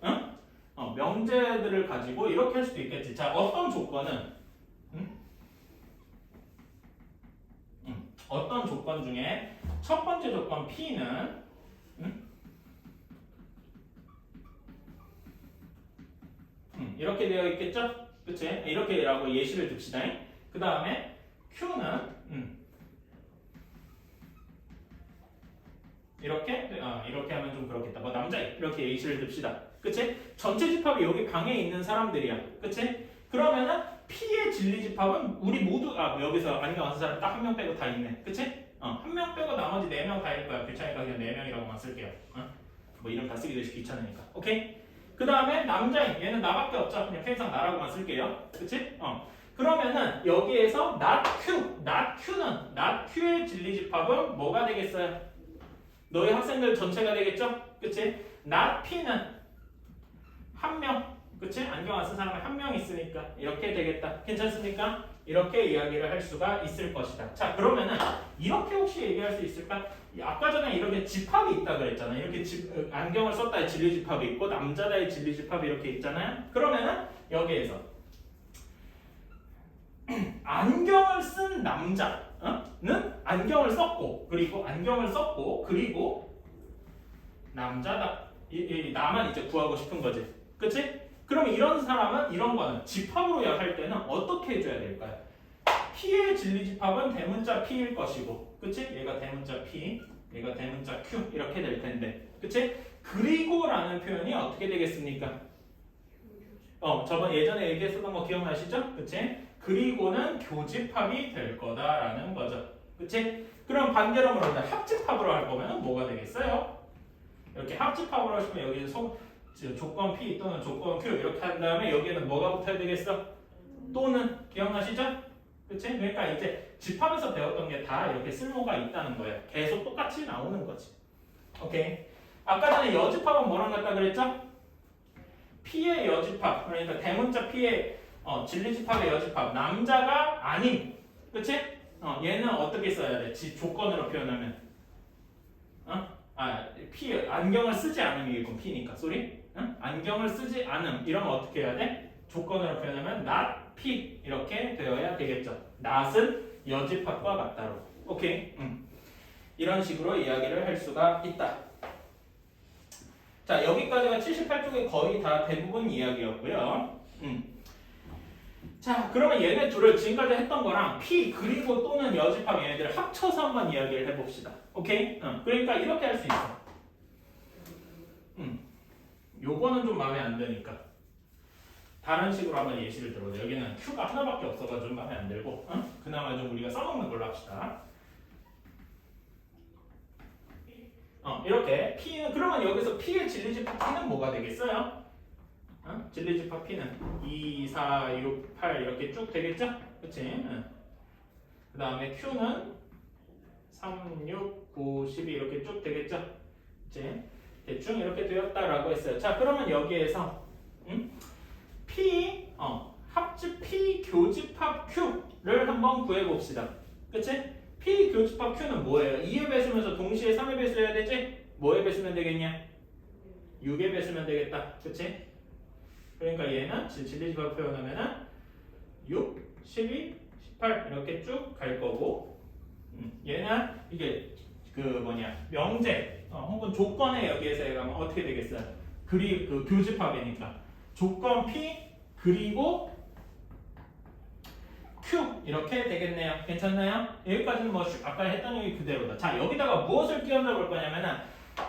이렇게 할 수도 있겠지. 자, 어떤 조건은 어떤 조건 중에 첫 번째 조건 P는 이렇게 되어 있겠죠? 그치? 이렇게라고 예시를 듭시다. 그 다음에 Q는 이렇게 하면 좀 그렇겠다. 뭐 남자 이렇게 예시를 듭시다. 그치? 전체 집합이 여기 방에 있는 사람들이야. 그치? 그러면은 P의 진리 집합은 우리 모두 여기서 안경 안 쓴 사람 딱 한 명 빼고 다 있네. 그치? 한 명 빼고 나머지 4명 다일 거야. 귀찮으니까 그냥 4명이라고만 쓸게요. 뭐 이름 다 쓰기도 귀찮으니까. 오케이? 그 다음에 남자인 얘는 나밖에 없죠. 그냥 편의상 나라고만 쓸게요. 그치? 그러면은 여기에서 not Q의 진리 집합은 뭐가 되겠어요? 너희 학생들 전체가 되겠죠? 그치? not P는 한 명. 그치? 안경 안 쓴 사람이 한 명 있으니까 이렇게 되겠다. 괜찮습니까? 이렇게 이야기를 할 수가 있을 것이다. 자, 그러면은 이렇게 혹시 얘기할 수 있을까? 아까 전에 이렇게 집합이 있다 그랬잖아요. 이렇게 안경을 썼다의 진리 집합이 있고 남자다의 진리 집합이 이렇게 있잖아요. 그러면은 여기에서 안경을 쓴 남자는 안경을 썼고 그리고 남자다. 나만 이제 구하고 싶은 거지. 그치? 그럼 이런 사람은 이런 거는 집합으로 할 때는 어떻게 해줘야 될까요? P의 진리 집합은 대문자 P일 것이고, 그치? 얘가 대문자 P, 얘가 대문자 Q 이렇게 될 텐데, 그치? 그리고라는 표현이 어떻게 되겠습니까? 저번 예전에 얘기했었던 거 기억나시죠? 그치? 그리고는 교집합이 될 거다라는 거죠. 그치? 그럼 반대로 말하면 합집합으로 할 거면 뭐가 되겠어요? 이렇게 합집합으로 하시면 여기서 조건 P 또는 조건 Q 이렇게 한 다음에 여기에는 뭐가 붙어야 되겠어? 또는 기억나시죠? 그치? 그러니까 이제 집합에서 배웠던 게 다 이렇게 쓸모가 있다는 거예요. 계속 똑같이 나오는 거지. 오케이. 아까 전에 여집합은 뭐랑 같다 그랬죠? P의 여집합, 그러니까 대문자 P의 진리집합의 여집합, 남자가 아닌, 그치? 얘는 어떻게 써야 돼? 조건으로 표현하면 P, 안경을 쓰지 않음이겠군. P니까, 쏘리? 안경을 쓰지 않음 이러면 어떻게 해야 돼? 조건으로 표현하면 not P 이렇게 되어야 되겠죠. not은 여집합과 같다로. 오케이? 이런 식으로 이야기를 할 수가 있다. 자, 여기까지가 78쪽의 거의 다 대부분 이야기였고요. 자, 그러면 얘네 둘을 지금까지 했던 거랑 P 그리고 또는 여집합 얘네들을 합쳐서 한번 이야기를 해봅시다. 오케이? 그러니까 이렇게 할 수 있어. 요거는 좀 마음에 안 드니까 다른 식으로 한번 예시를 들어보자. 여기는 Q가 하나밖에 없어가지고 좀 마음에 안 들고 그나마 좀 우리가 써먹는 걸로 합시다. 이렇게 P는 그러면 여기서 P의 진리집합 P는 뭐가 되겠어요? 진리집합 P는 2, 4, 6, 8 이렇게 쭉 되겠죠? 그치? 그 다음에 Q는 3, 6, 9, 12 이렇게 쭉 되겠죠? 그치? 대충 이렇게 되었다라고 했어요. 자, 그러면 여기에서 P, 합집 P 교집합 Q를 한번 구해봅시다. 그치? P 교집합 Q는 뭐예요? 2의 배수면서 동시에 3의 배수해야 되지? 뭐의 배수면 되겠냐? 6의 배수면 되겠다. 그치? 그러니까 얘는 진리집합 표현하면은 6, 12, 18 이렇게 쭉 갈 거고 얘는 이게 그 명제 혹은 조건에 여기에서 얘가 어떻게 되겠어요? 그 교집합이니까 조건 P 그리고 Q 이렇게 되겠네요. 괜찮나요? 여기까지는 뭐 아까 했던 얘기 그대로다. 자, 여기다가 무엇을 끼얹어 볼 거냐면은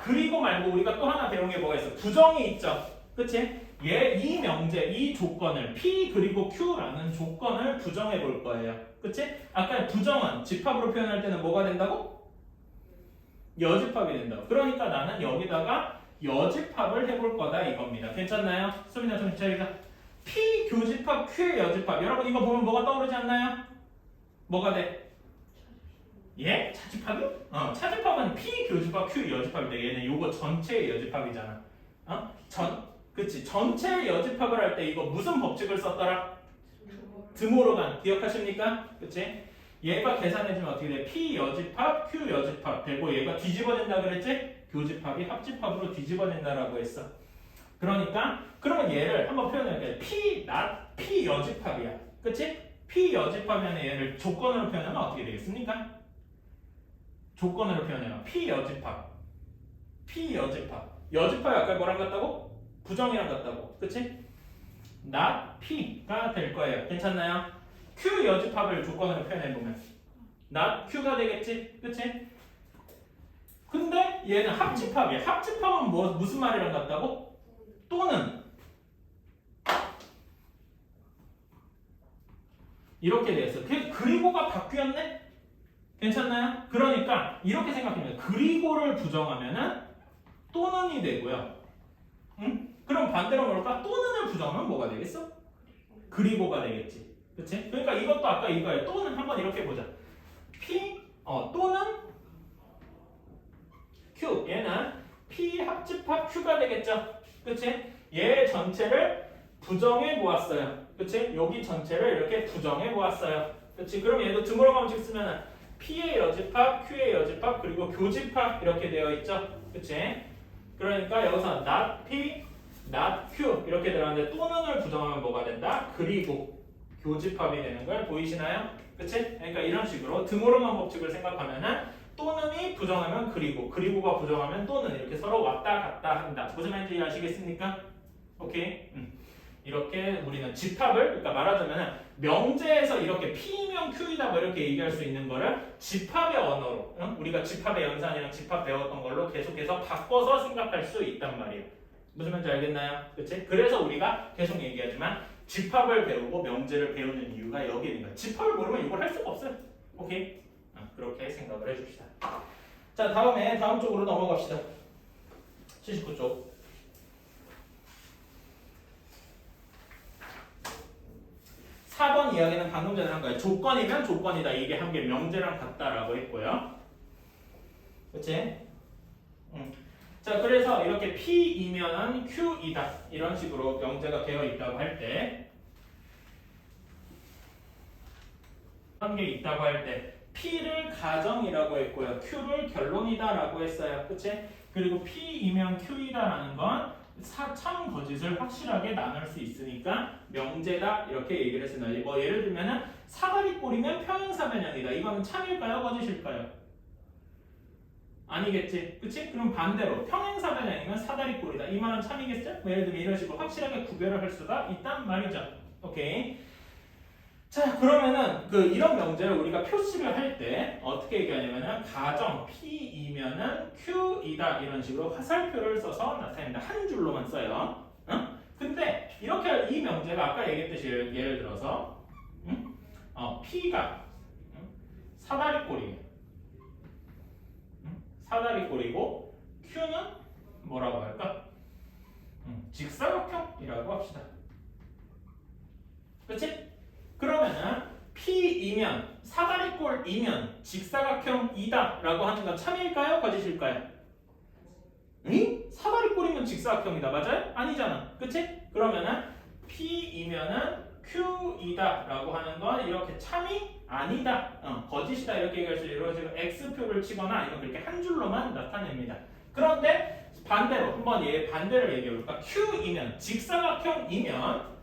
그리고 말고 우리가 또 하나 배운 게 뭐가 있어? 부정이 있죠. 그치? 이 명제, 이 조건을 P 그리고 Q라는 조건을 부정해 볼 거예요. 그치? 아까 부정은 집합으로 표현할 때는 뭐가 된다고? 여집합이 된다고. 그러니까 나는 여기다가 여집합을 해볼 거다 이겁니다. 괜찮나요? 수빈아 좀 기다리자. P 교집합 Q의 여집합. 여러분 이거 보면 뭐가 떠오르지 않나요? 뭐가 돼? 예? 차집합이? 차집합은 P 교집합 Q 여집합이 돼. 얘는 요거 전체의 여집합이잖아. 그치. 전체의 여집합을 할 때 이거 무슨 법칙을 썼더라? 드모르간 기억하십니까? 그치? 얘가 계산해주면 어떻게 돼? P 여집합, Q 여집합 되고 얘가 뒤집어진다 그랬지? 교집합이 합집합으로 뒤집어진다라고 했어. 그러니까 그러면 얘를 한번 표현해볼게요. P 여집합이야. 그치? P 여집합이면 얘를 조건으로 표현하면 어떻게 되겠습니까? 조건으로 표현해요. P 여집합. 여집합이 아까 뭐랑 같다고? 부정이랑 같다고. 그치? not P가 될 거예요. 괜찮나요? Q 여집합을 조건으로 표현해보면 not Q가 되겠지? 그치? 근데 얘는 합집합이야. 합집합은 무슨 말이랑 같다고? 또는 이렇게 되었어. 그리고가 바뀌었네? 괜찮나요? 그러니까 이렇게 생각하면 그리고를 부정하면은 또는이 되고요. 그럼 반대로 뭘까? 또는을 부정하면 뭐가 되겠어? 그리고가 되겠지. 그치? 그러니까 이것도 아까 이거예요. 또는 한번 이렇게 보자. P 또는 Q 얘는 P 합집합 Q가 되겠죠. 그치? 얘 전체를 부정해 보았어요. 그치? 여기 전체를 이렇게 부정해 보았어요. 그치? 그럼 얘도 드물어 방식 쓰면은 P의 여집합, Q의 여집합, 그리고 교집합 이렇게 되어 있죠. 그치? 그러니까 여기서 not P, not Q 이렇게 들어가는데 또는을 부정하면 뭐가 된다? 그리고 교집합이 되는 걸 보이시나요? 그치? 그러니까 이런 식으로 드모르간 법칙을 생각하면은 또는이 부정하면 그리고가 부정하면 또는 이렇게 서로 왔다 갔다 한다. 무슨 말인지 아시겠습니까? 오케이. 이렇게 우리는 집합을 그러니까 말하자면 명제에서 이렇게 P면 Q이다 뭐 이렇게 얘기할 수 있는 거를 집합의 언어로 우리가 집합의 연산이랑 집합 배웠던 걸로 계속해서 바꿔서 생각할 수 있단 말이에요. 무슨 말인지 알겠나요? 그치? 그래서 우리가 계속 얘기하지만 집합을 배우고 명제를 배우는 이유가 여기 있는 거야. 집합을 모르면 이걸 할 수가 없어요. 오케이? 그렇게 생각을 해줍시다. 자, 다음 쪽으로 넘어갑시다. 79쪽. 4번 이야기는 방금 전에 한 거예요. 조건이면 조건이다. 이게 한 개 명제랑 같다라고 했고요. 그치? 자, 그래서 이렇게 P이면은 Q이다. 이런 식으로 명제가 되어 있다고 할 때, 한 개 있다고 할 때, P를 가정이라고 했고요. Q를 결론이다라고 했어요. 그치? 그리고 P이면 Q이다라는 건 참 거짓을 확실하게 나눌 수 있으니까 명제다 이렇게 얘기를 했습니다. 뭐 예를 들면은 사다리꼴이면 평행사 변형이다. 이거는 참일까요? 거짓일까요? 아니겠지. 그치? 그럼 반대로 평행사 변형이면 사다리꼴이다. 이 말은 참이겠죠? 뭐 예를 들면 이런 식으로 확실하게 구별을 할 수가 있단 말이죠. 오케이. 자, 그러면은 이런 명제를 우리가 표시를 할 때 어떻게 얘기하냐면은 가정 P이면은 Q이다 이런 식으로 화살표를 써서 나타냅니다. 한 줄로만 써요. 근데 이렇게 이 명제가 아까 얘기했듯이 예를 들어서 P가 사다리꼴이고 Q는 뭐라고 할까? 직사각형이라고 합시다. 그치? 그러면은 P이면 사다리꼴이면 직사각형이다 라고 하는 건 참일까요? 거짓일까요? 응? 사다리꼴이면 직사각형이다. 맞아요? 아니잖아. 그치? 그러면은 P이면은 Q이다 라고 하는 건 이렇게 참이 아니다. 거짓이다. 이렇게 얘기할 수 이런 식으로 X표를 치거나 아니면 그렇게 한 줄로만 나타냅니다. 그런데 반대로 한번 얘 반대를 얘기해 볼까? Q이면 직사각형이면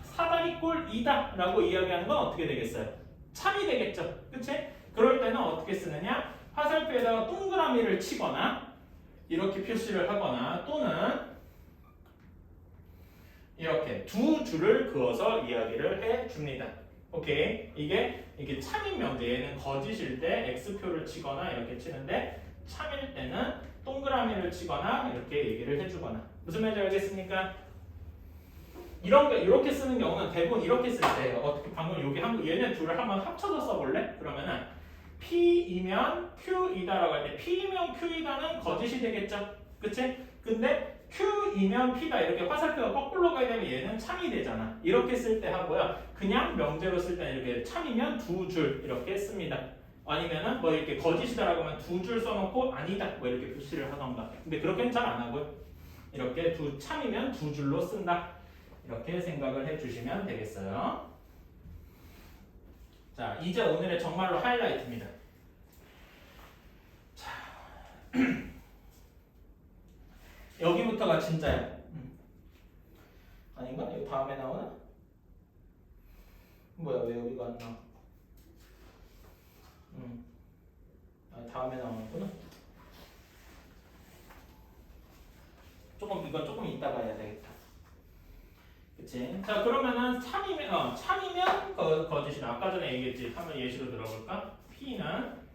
사다리꼴이다 라고 이야기하는 건 어떻게 되겠어요? 참이 되겠죠. 그치? 그럴 때는 어떻게 쓰느냐? 화살표에다가 동그라미를 치거나 이렇게 표시를 하거나 또는 이렇게 두 줄을 그어서 이야기를 해 줍니다. 오케이? 이게 참인 명제. 얘는 거짓일 때 X표를 치거나 이렇게 치는데 참일 때는 동그라미를 치거나 이렇게 얘기를 해주거나. 무슨 말인지 알겠습니까? 이런 거 이렇게 쓰는 경우는 대부분 이렇게 쓸 때예요. 어떻게 방금 여기 얘네 둘을 한번 합쳐서 써볼래? 그러면은 P이면 Q이다라고 할 때 P이면 Q이다는 거짓이 되겠죠? 그치? 근데 Q이면 P다 이렇게 화살표가 거꾸로 가게 되면 얘는 참이 되잖아. 이렇게 쓸 때 하고요. 그냥 명제로 쓸 때는 이렇게 참이면 두 줄 이렇게 씁니다. 아니면은 뭐 이렇게 거짓이다라고 하면 두 줄 써놓고 아니다 뭐 이렇게 표시를 하던가. 근데 그렇게는 잘 안 하고요. 이렇게 참이면 두 줄로 쓴다. 이렇게 생각을 해주시면 되겠어요. 자, 이제 오늘의 정말로 하이라이트입니다. 자, 여기부터가 진짜야. 아닌가? 이거 다음에 나오나? 뭐야, 왜 여기가 안 나와? 아니, 다음에 나오는구나. 이건 조금 이따가 해야 되겠다. 그치? 자, 그러면은 참이면 거짓이다. 아까 전에 얘기했지. 한번 예시로 들어볼까? P는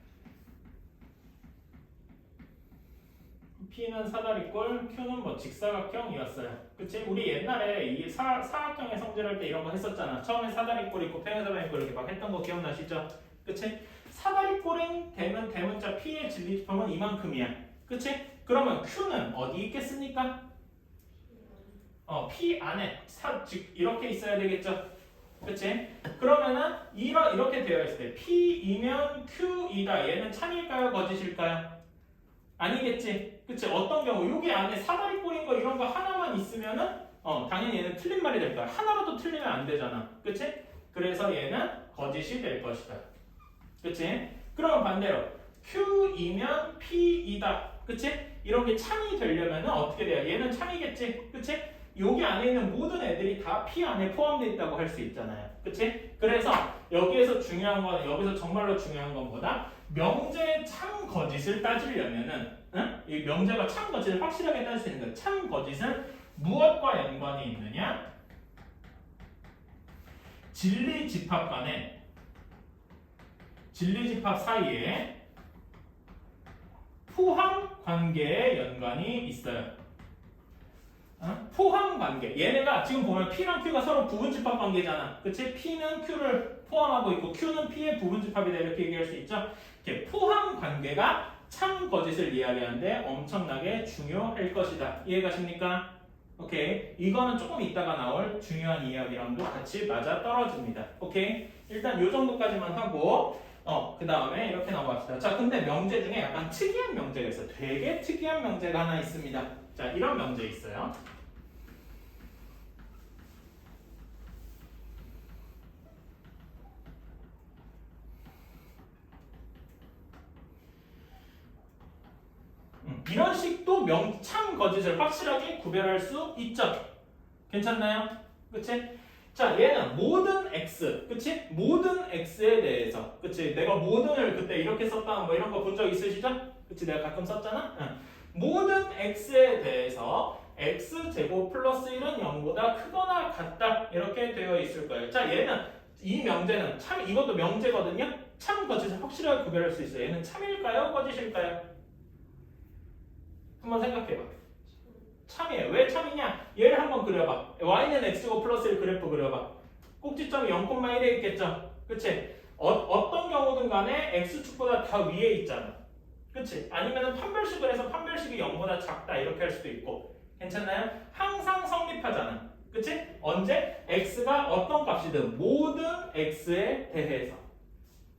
사다리꼴, Q는 뭐 직사각형이었어요. 그치? 우리 옛날에 이 사각형의 성질할 때 이런 거 했었잖아. 처음에 사다리꼴 있고 평행사다리꼴 이렇게 막 했던 거 기억나시죠? 그치? 사다리꼴인 대문자 P의 진리집합은 이만큼이야. 그치? 그러면 Q는 어디 있겠습니까? P 안에 이렇게 있어야 되겠죠? 그치? 그러면은 이렇게 되어 있을 때 P이면 Q이다. 얘는 참일까요? 거짓일까요? 아니겠지? 그치? 어떤 경우 여기 안에 사다리꼴인 거 이런 거 하나만 있으면은 당연히 얘는 틀린 말이 될 거야. 하나라도 틀리면 안 되잖아. 그치? 그래서 얘는 거짓이 될 것이다. 그치? 그럼 반대로 Q이면 P이다. 그치? 이런 게 참이 되려면은 어떻게 돼요? 얘는 참이겠지? 그치? 여기 안에 있는 모든 애들이 다 P 안에 포함되어 있다고 할 수 있잖아요. 그치? 그래서 여기에서 중요한 건, 여기서 정말로 중요한 건 뭐다? 명제의 참 거짓을 따지려면은, 이 명제가 참 거짓을 확실하게 따질 수 있는 거예요. 참 거짓은 무엇과 연관이 있느냐? 진리 집합 간에, 진리 집합 사이에 포함 관계에 연관이 있어요. 포함 관계. 얘네가 지금 보면 P랑 Q가 서로 부분집합 관계잖아. 그치? P는 Q를 포함하고 있고 Q는 P의 부분집합이다. 이렇게 얘기할 수 있죠? 이렇게 포함 관계가 참 거짓을 이야기하는데 엄청나게 중요할 것이다. 이해가십니까? 오케이. 이거는 조금 이따가 나올 중요한 이야기랑도 같이 맞아 떨어집니다. 오케이. 일단 요 정도까지만 하고 그 다음에 이렇게 넘어갑시다. 자, 근데 명제 중에 약간 특이한 명제가 있어요. 되게 특이한 명제가 하나 있습니다. 자, 이런 명제 있어요. 이런 식도 참 거짓을 확실하게 구별할 수 있죠. 괜찮나요? 그치? 자, 얘는 모든 x, 그치? 모든 x에 대해서, 그치? 내가 모든을 그때 이렇게 썼다 뭐 이런 거 본 적 있으시죠? 그치? 내가 가끔 썼잖아? 모든 x에 대해서 x제곱 플러스 1은 0보다 크거나 같다 이렇게 되어 있을 거예요. 자, 얘는 이 명제는 참 이것도 명제거든요. 참 거짓을 확실하게 구별할 수 있어요. 얘는 참일까요? 거짓일까요? 한번 생각해봐. 참이에요. 왜 참이냐? 얘를 한번 그려봐. y는 x제곱 플러스 1 그래프 그려봐. 꼭지점이 0,1에 있겠죠? 그치? 어떤 경우든 간에 x축보다 다 위에 있잖아. 그치? 아니면은 판별식을 해서 판별식이 0보다 작다 이렇게 할 수도 있고 괜찮나요? 항상 성립하잖아. 그치? 언제? x가 어떤 값이든 모든 x에 대해서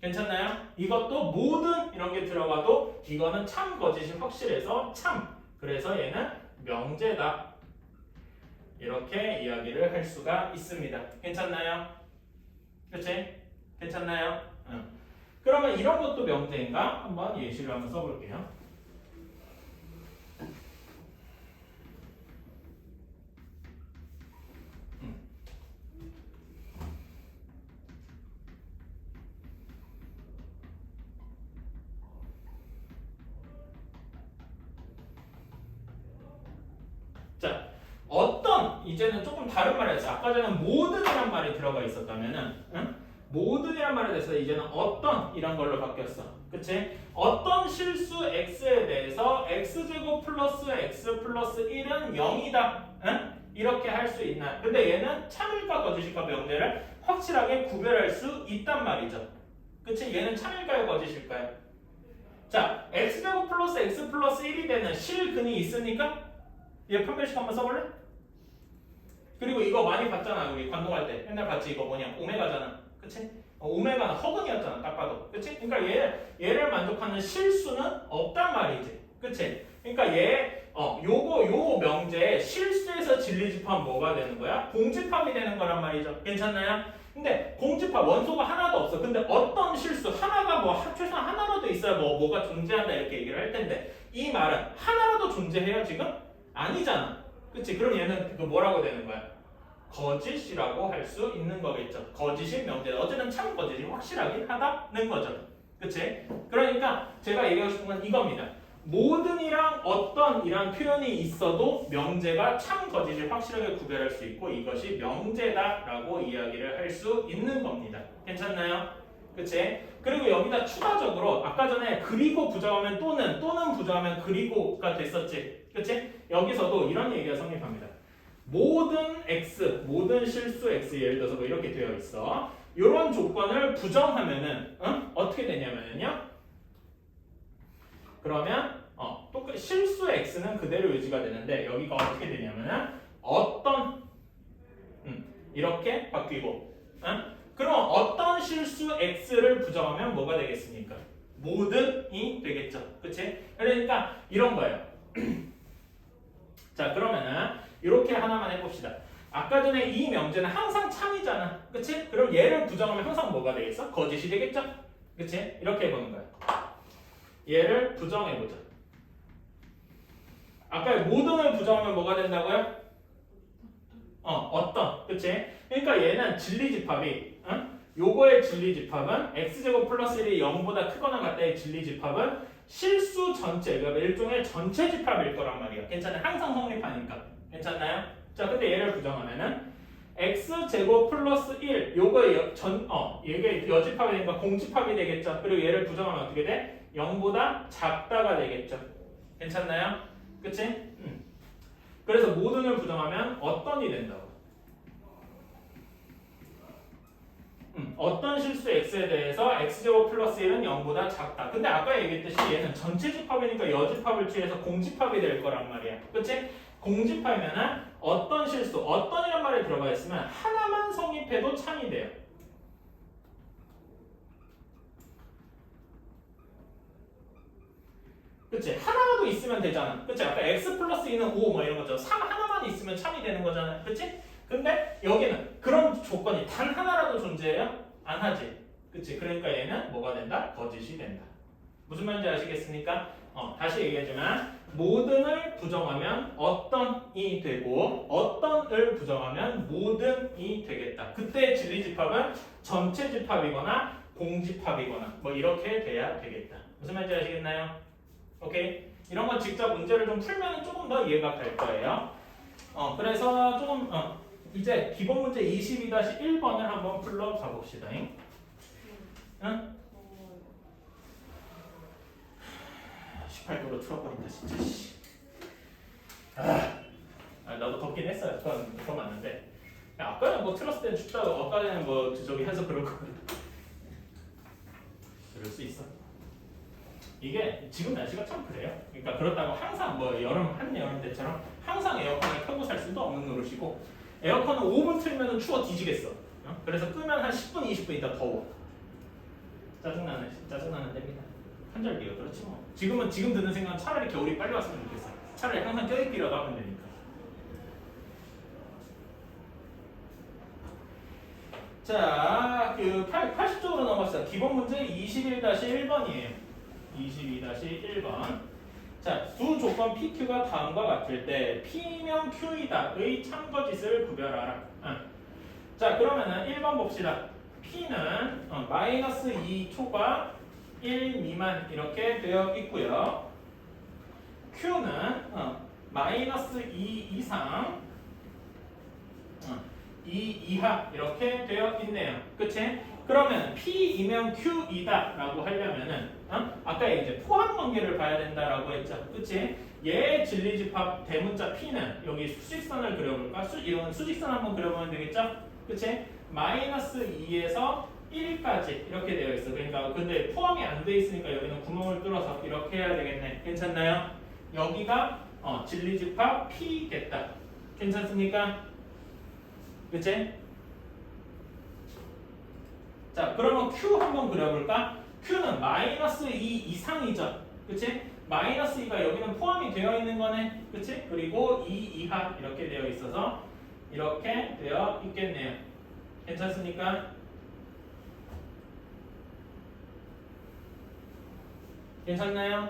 괜찮나요? 이것도 모든 이런 게 들어가도 이거는 참 거짓이 확실해서 참 그래서 얘는 명제다 이렇게 이야기를 할 수가 있습니다. 괜찮나요? 그치? 괜찮나요? 응. 그러면 이런 것도 명제인가? 한번 예시를 한번 써볼게요. 자, 어떤 이제는 조금 다른 말을 했어요. 아까 전에 모든이란 말이 들어가 있었다면은 응? 모든이란 말에 대해서 이제는 어떤 이란 걸로 바뀌었어. 그치? 어떤 실수 x에 대해서 x제곱 플러스 x 플러스 1은 0이다. 응? 이렇게 할 수 있나? 근데 얘는 참일까 거짓일까 명제를 확실하게 구별할 수 있단 말이죠. 그치? 얘는 참일까요 거짓일까요? 자, x제곱 플러스 x 플러스 1이 되는 실근이 있으니까 얘 판별식 한번 써볼래? 그리고 이거 많이 봤잖아 우리 관동할 때 맨날 봤지 이거 뭐냐 오메가잖아 그치? 오메가는 허근이었잖아 딱 봐도 그치? 그러니까 얘를 만족하는 실수는 없단 말이지 그치? 그러니까 요 명제에 실수에서 진리집합 뭐가 되는 거야? 공집합이 되는 거란 말이죠 괜찮나요? 근데 공집합 원소가 하나도 없어 근데 어떤 실수 하나가 뭐 최소한 하나라도 있어야 뭐가 존재한다 이렇게 얘기를 할 텐데 이 말은 하나라도 존재해요 지금? 아니잖아. 그치? 그럼 얘는 그 뭐라고 되는 거야? 거짓이라고 할 수 있는 거겠죠. 거짓인 명제. 어쨌든 참 거짓이 확실하긴 하다는 거죠. 그치? 그러니까 제가 얘기하고 싶은 건 이겁니다. 모든이랑 어떤이란 표현이 있어도 명제가 참 거짓을 확실하게 구별할 수 있고 이것이 명제다라고 이야기를 할 수 있는 겁니다. 괜찮나요? 그치? 그리고 여기다 추가적으로 아까 전에 그리고 부정하면 또는 부정하면 그리고가 됐었지. 그치? 여기서도 이런 얘기가 성립합니다. 모든 x, 모든 실수 x 예를 들어서 뭐 이렇게 되어 있어. 이런 조건을 부정하면은 어떻게 되냐면요. 그러면 또 실수 x는 그대로 유지가 되는데 여기가 어떻게 되냐면은 어떤 이렇게 바뀌고 그럼 어떤 실수 x를 부정하면 뭐가 되겠습니까? 모든이 되겠죠. 그치? 그러니까 이런 거예요. 자 그러면은 이렇게 하나만 해봅시다. 아까 전에 이 명제는 항상 참이잖아. 그치? 그럼 얘를 부정하면 항상 뭐가 되겠어? 거짓이 되겠죠? 그치? 이렇게 해보는 거야. 얘를 부정해보자. 아까 모든을 부정하면 뭐가 된다고요? 어떤. 그치? 그러니까 얘는 진리집합이 요거의 진리집합은 x제곱 플러스 1이 0보다 크거나 같다의 진리집합은 실수 전체, 그러니까 일종의 전체 집합일 거란 말이야. 괜찮아요? 항상 성립하니까. 괜찮나요? 자, 근데 얘를 부정하면은 x제곱 플러스 1 요거의 이게 여집합이 되니까 공집합이 되겠죠. 그리고 얘를 부정하면 어떻게 돼? 0보다 작다가 되겠죠. 괜찮나요? 그치? 그래서 모든을 부정하면 어떤이 된다고. 어떤 실수 x에 대해서 x제곱 플러스 1은 0보다 작다. 근데 아까 얘기했듯이 얘는 전체 집합이니까 여집합을 취해서 공집합이 될 거란 말이야. 그치? 공집합이면은 어떤 실수, 어떤이란 말이 들어가 있으면 하나만 성립해도 참이 돼요. 그치? 하나라도 있으면 되잖아. 그치? 아까 x 플러스 2는 5 뭐 이런 거죠. 3 하나만 있으면 참이 되는 거잖아. 그치? 근데 여기는 그런 조건이 단 하나라도 존재해요? 안 하지. 그치? 그러니까 얘는 뭐가 된다? 거짓이 된다. 무슨 말인지 아시겠습니까? 다시 얘기하지만 모든을 부정하면 어떤이 되고 어떤을 부정하면 모든이 되겠다. 그때 진리집합은 전체 집합이거나 공집합이거나 뭐 이렇게 돼야 되겠다. 무슨 말인지 아시겠나요? 오케이? 이런 건 직접 문제를 좀 풀면 조금 더 이해가 갈 거예요. 그래서 조금 이제 기본 문제 22-1번을 한번 풀러 가봅시다. 응? 18도로 틀어버린다 진짜. 나도 덥긴 했어요. 그건 맞는데. 아까는 뭐 틀었을 때는 춥다고, 아까는 뭐 저기 해서 그럴 거. 그럴 수 있어. 이게 지금 날씨가 참 그래요. 그러니까 그렇다고 항상 뭐 여름 한여름 때처럼 항상 에어컨을 켜고 살 수도 없는 노릇이고 에어컨은 5분 틀면은 추워 뒤지겠어. 그래서 끄면 한 10분 20분 있다 더워. 짜증나는 데입니다. 한절기요. 그렇지 뭐. 지금 드는 생각은 차라리 겨울이 빨리 왔으면 좋겠어. 차라리 항상 껴있기라도 하면 되니까. 자, 그 80쪽으로 넘어갔어요. 기본 문제 21-1번이에요. 22-1번. 자, 두 조건 PQ가 다음과 같을 때 P면 Q이다의 참거짓을 구별하라. 자, 그러면은 1번 봅시다. P는 마이너스 2 초과 1 미만 이렇게 되어 있고요. Q는 마이너스 2 이상 2 이하 이렇게 되어 있네요. 그치? 그러면 P이면 Q이다 라고 하려면은 아까 이제 포함 관계를 봐야 된다라고 했죠. 그치? 얘의 진리집합 대문자 P는 여기 수직선을 그려볼까? 이런 수직선 한번 그려보면 되겠죠? 그치? 마이너스 2에서 1까지 이렇게 되어 있어. 그러니까 근데 포함이 안 돼 있으니까 여기는 구멍을 뚫어서 이렇게 해야 되겠네. 괜찮나요? 여기가 진리집합 P겠다. 괜찮습니까? 그치? 자, 그러면 Q 한번 그려볼까? Q는 마이너스 2 이상이죠. 그치? 마이너스 2가 여기는 포함이 되어 있는 거네. 그치? 그리고 2 이하 이렇게 되어 있어서 이렇게 되어 있겠네요. 괜찮습니까? 괜찮나요?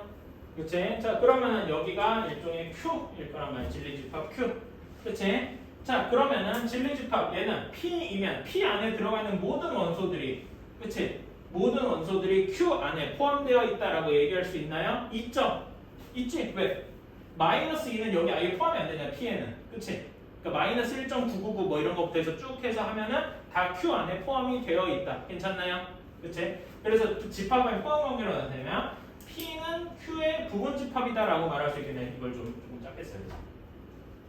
그치? 자, 그러면은 여기가 일종의 Q일 거란 말이야. 진리집합 Q. 그치? 자, 그러면은 진리집합 얘는 P이면 P 안에 들어가 있는 모든 원소들이 그치? 모든 원소들이 Q 안에 포함되어 있다라고 얘기할 수 있나요? 있죠? 있지? 왜? 마이너스 2는 여기 아예 포함이 안 되잖아. P에는. 그치? 그러니까 마이너스 1.999 뭐 이런 것부터 해서 쭉 해서 하면은 다 Q 안에 포함이 되어 있다. 괜찮나요? 그치? 그래서 집합을 포함 관계로 나타내면 P는 Q의 부분 집합이다라고 말할 수 있겠네. 이걸 조금 작게 써야지.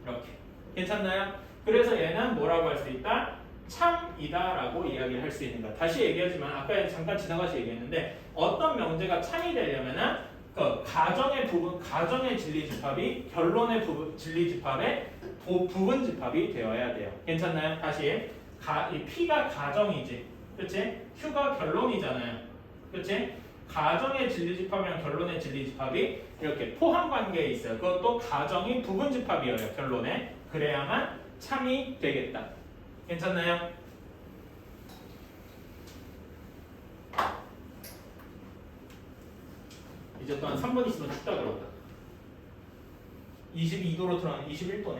이렇게. 괜찮나요? 그래서 얘는 뭐라고 할 수 있다? 참이다라고 이야기를 할 수 있는 거야. 다시 얘기하지만 아까 잠깐 지나가서 얘기했는데 어떤 명제가 참이 되려면은 그 가정의 부분, 가정의 진리집합이 결론의 진리집합의 부분 집합이 되어야 돼요. 괜찮나요? 다시 이 P가 가정이지, 그렇지? Q가 결론이잖아요, 그렇지? 가정의 진리집합이랑 결론의 진리집합이 이렇게 포함 관계에 있어요. 그것도 가정이 부분 집합이어요. 결론에 그래야만 참이 되겠다. 괜찮나요? 이제 또 한 3분 있으면 춥다 그러다. 22도로 들어가는 21도네.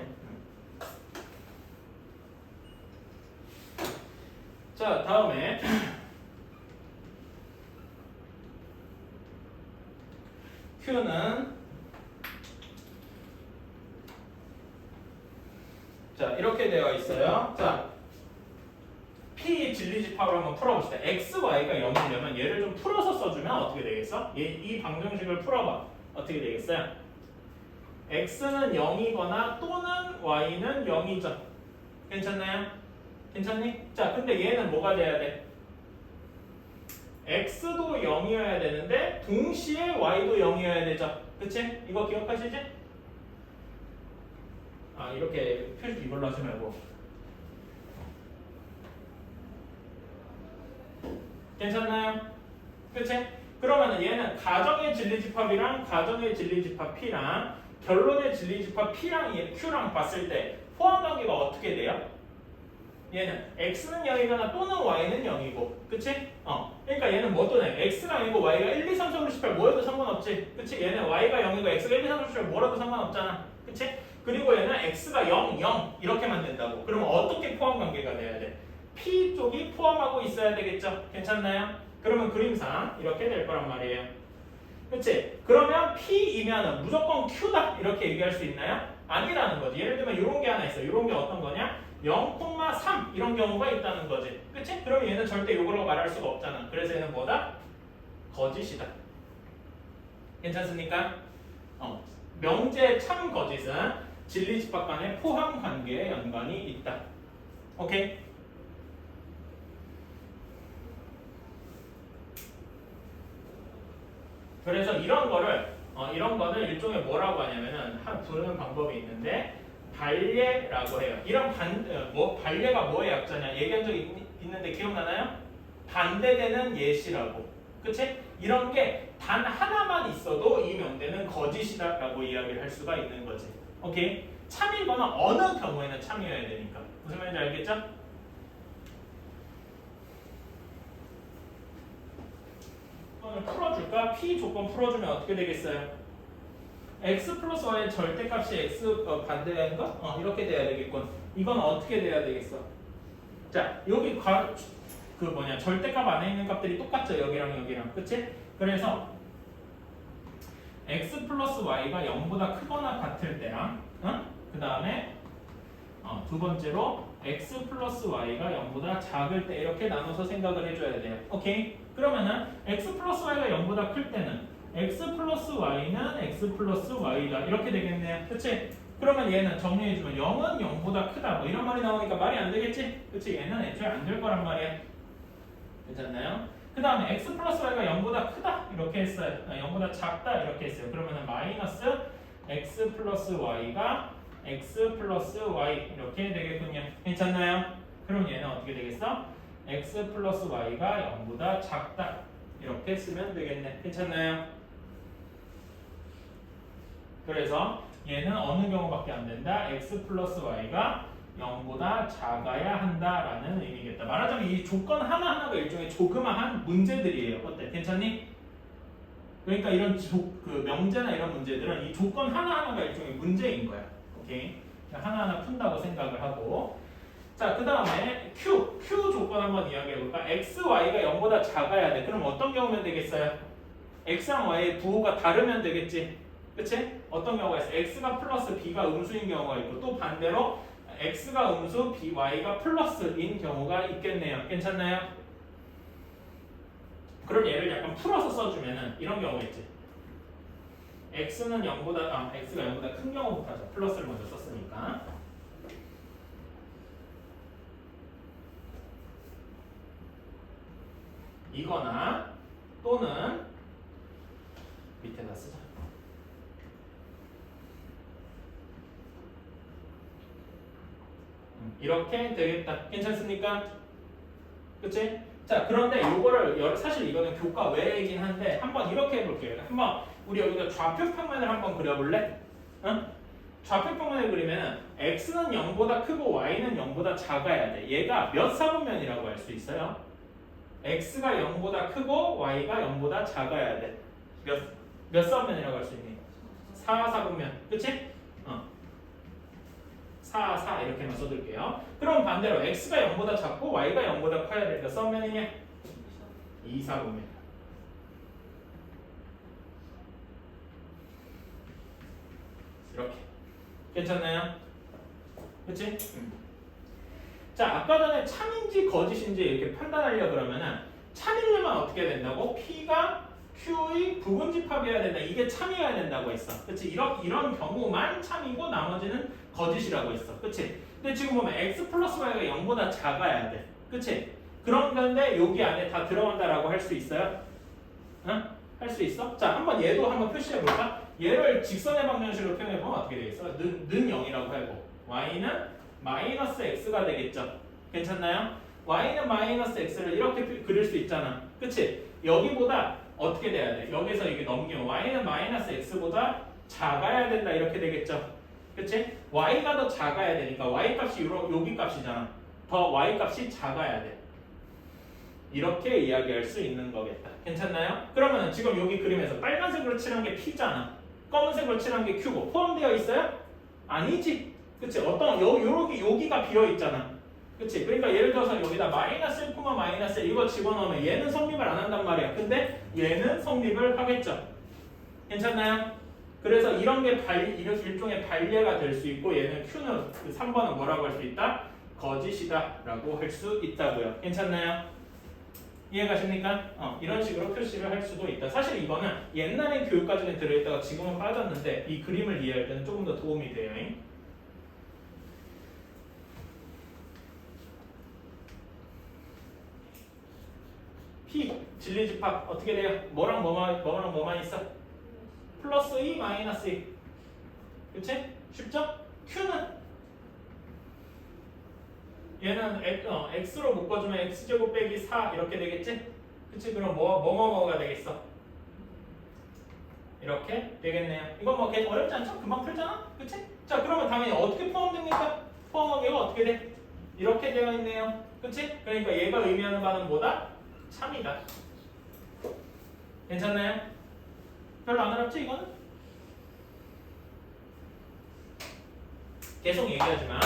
자, 다음에 Q는 자, 이렇게 되어 있어요. 자, P 진리집합을 한번 풀어봅시다. X, Y가 0이려면 얘를 좀 풀어서 써주면 어떻게 되겠어? 이 방정식을 풀어봐. 어떻게 되겠어요? X는 0이거나 또는 Y는 0이죠. 괜찮나요? 괜찮니? 자, 근데 얘는 뭐가 돼야 돼? X도 0이어야 되는데 동시에 Y도 0이어야 되죠. 그치? 이거 기억하시지? 아, 이렇게 표시 이걸로 하지 말고. 괜찮나요? 그치? 그러면 얘는 가정의 진리집합이랑 가정의 진리집합 P랑 결론의 진리집합 P랑 Q랑 봤을 때 포함관계가 어떻게 돼요? 얘는 X는 0이거나 또는 Y는 0이고, 그치? 그러니까 얘는 뭐 또는 X가 0이고 Y가 1, 2, 3, 4, 5, 6, 7, 8 뭐여도 상관없지, 그치? 얘는 Y가 0이고 X가 1, 2, 3, 4, 5, 6, 7, 8 뭐라도 상관없잖아, 그치? 그리고 얘는 X가 0, 0 이렇게만 된다고. 그러면 어떻게 포함관계가 돼야 돼? P 쪽이 포함하고 있어야 되겠죠? 괜찮나요? 그러면 그림상 이렇게 될 거란 말이에요. 그치? 그러면 P이면 무조건 Q다 이렇게 얘기할 수 있나요? 아니라는 거지. 예를 들면 이런 게 하나 있어. 이런 게 어떤 거냐? 0,3 이런 경우가 있다는 거지. 그치? 그럼 얘는 절대 이거라고 말할 수가 없잖아. 그래서 얘는 뭐다? 거짓이다. 괜찮습니까? 명제 참 거짓은 진리집합 간의 포함 관계에 연관이 있다. 오케이? 그래서 이런 거를 일종의 뭐라고 하냐면은 부르는 방법이 있는데 반례라고 해요. 이런 반례가 뭐의 약자냐? 얘기한 적 있는데 기억나나요? 반대되는 예시라고. 그치? 이런 게 단 하나만 있어도 이 명대는 거짓이다라고 이야기를 할 수가 있는 거지. 오케이? 참이거나 어느 경우에는 참이어야 되니까. 무슨 말인지 알겠죠? 조건을 풀어줄까? P 조건 풀어주면 어떻게 되겠어요? x 플러스 y의 절대값이 x 반대되는 거? 이렇게 돼야 되겠군. 이건 어떻게 돼야 되겠어? 자, 여기 절대값 안에 있는 값들이 똑같죠? 여기랑 여기랑. 그치? 그래서 x 플러스 y가 0보다 크거나 같을 때랑 그 다음에 두 번째로 x 플러스 y가 0보다 작을 때 이렇게 나눠서 생각을 해줘야 돼요. 오케이? 그러면은 x 플러스 y가 0보다 클 때는 x 플러스 y는 x 플러스 y다 이렇게 되겠네요. 그치? 그러면 얘는 정리해주면 0은 0보다 크다 뭐 이런 말이 나오니까 말이 안 되겠지? 그치? 얘는 애초에 안 될 거란 말이야. 괜찮나요? 그 다음에 x 플러스 y가 0보다 크다 이렇게 했어요. 0보다 작다 이렇게 했어요. 그러면은 마이너스 x 플러스 y가 x 플러스 y 이렇게 되겠군요. 괜찮나요? 그럼 얘는 어떻게 되겠어? x 플러스 y가 0보다 작다 이렇게 쓰면 되겠네. 괜찮나요? 그래서 얘는 어느 경우밖에 안 된다? x 플러스 y가 0보다 작아야 한다라는 의미겠다. 말하자면 이 조건 하나하나가 일종의 조그마한 문제들이에요. 어때? 괜찮니? 그러니까 이런 명제나 이런 문제들은 이 조건 하나하나가 일종의 문제인 거야. 오케이? 하나하나 푼다고 생각을 하고 자, 그 다음에 Q 조건 한번 이야기해볼까? x, y가 0보다 작아야 돼. 그럼 어떤 경우면 되겠어요? x랑 y의 부호가 다르면 되겠지? 그치? 어떤 경우가 있어? x가 플러스 b가 음수인 경우가 있고 또 반대로 x가 음수, y가 플러스인 경우가 있겠네요. 괜찮나요? 그럼 얘를 약간 풀어서 써주면은 이런 경우가 있지. x가 0보다 큰 경우부터 하자. 플러스를 먼저 썼으니까. 이거나 또는 밑에다 쓰자. 이렇게 되겠다. 괜찮습니까? 그치? 자, 그런데 요거를 사실 이거는 교과 외이긴 한데 한번 이렇게 해볼게요. 한번 우리 여기다 좌표 평면을 한번 그려볼래? 응? 좌표 평면을 그리면 x는 0보다 크고 y는 0보다 작아야 돼. 얘가 몇 사분면이라고 할 수 있어요? x가 0보다 크고 y가 0보다 작아야 돼. 몇 사분면이라고 할 수 있니? 4사분면. 그치? 4 이렇게만 써둘게요. 그럼 반대로 x가 0보다 작고 y가 0보다 커야 될 몇 사분면이냐? 2사분면. 이렇게. 괜찮나요? 그치? 자, 아까 전에 참인지 거짓인지 이렇게 판단하려고 그러면은 참이려면 어떻게 된다고? P가 Q의 부분집합이어야 된다. 이게 참이어야 된다고 했어. 그치? 이런 경우만 참이고 나머지는 거짓이라고 했어. 그치? 근데 지금 보면 x 플러스 y가 0보다 작아야 돼. 그치? 그런데 여기 안에 다 들어간다라고 할 수 있어요? 응? 할 수 있어? 자, 얘도 한번 표시해볼까? 얘를 직선의 방정식으로 표현해보면 어떻게 되겠어? 는 0이라고 하고 y는 마이너스 x가 되겠죠. 괜찮나요? y는 마이너스 x를 이렇게 그릴 수 있잖아. 그치? 여기보다 어떻게 돼야 돼? 여기서 이게 넘기면 y는 마이너스 x보다 작아야 된다 이렇게 되겠죠. 그치? y가 더 작아야 되니까 y 값이 여기 값이잖아. 더 y 값이 작아야 돼. 이렇게 이야기할 수 있는 거겠다. 괜찮나요? 그러면 지금 여기 그림에서 빨간색으로 칠한 게 P잖아. 검은색으로 칠한 게 Q고 포함되어 있어요? 아니지. 그치? 여기가 비어 있잖아. 그치? 그러니까 예를 들어서 여기다 마이너스 1, 마이너스 1 이거 집어넣으면 얘는 성립을 안 한단 말이야. 근데 얘는 성립을 하겠죠. 괜찮나요? 그래서 이런 게 일종의 반례가 될 수 있고 얘는 Q는 3번은 뭐라고 할 수 있다? 거짓이다 라고 할 수 있다고요. 괜찮나요? 이해가십니까? 이런 식으로 표시를 할 수도 있다. 사실 이거는 옛날에 교육과정에 들어있다가 지금은 빠졌는데 이 그림을 이해할 때는 조금 더 도움이 돼요. P 진리집합 어떻게 돼요? 뭐랑 뭐만 있어? 플러스 2 마이너스 2. 그치? 쉽죠? Q는 얘는 x로 묶어주면 x제곱 빼기 4 이렇게 되겠지? 그치? 그럼 뭐가 되겠어? 이렇게 되겠네요. 이건 뭐 어렵지 않죠? 금방 풀잖아? 그치? 자 그러면 당연히 어떻게 포함됩니까? 포함하기가 어떻게 돼? 이렇게 되어 있네요. 그치? 그러니까 얘가 의미하는 바는 뭐다? 참이다. 괜찮나요? 별로 안 어렵지 이거는? 계속 얘기하지만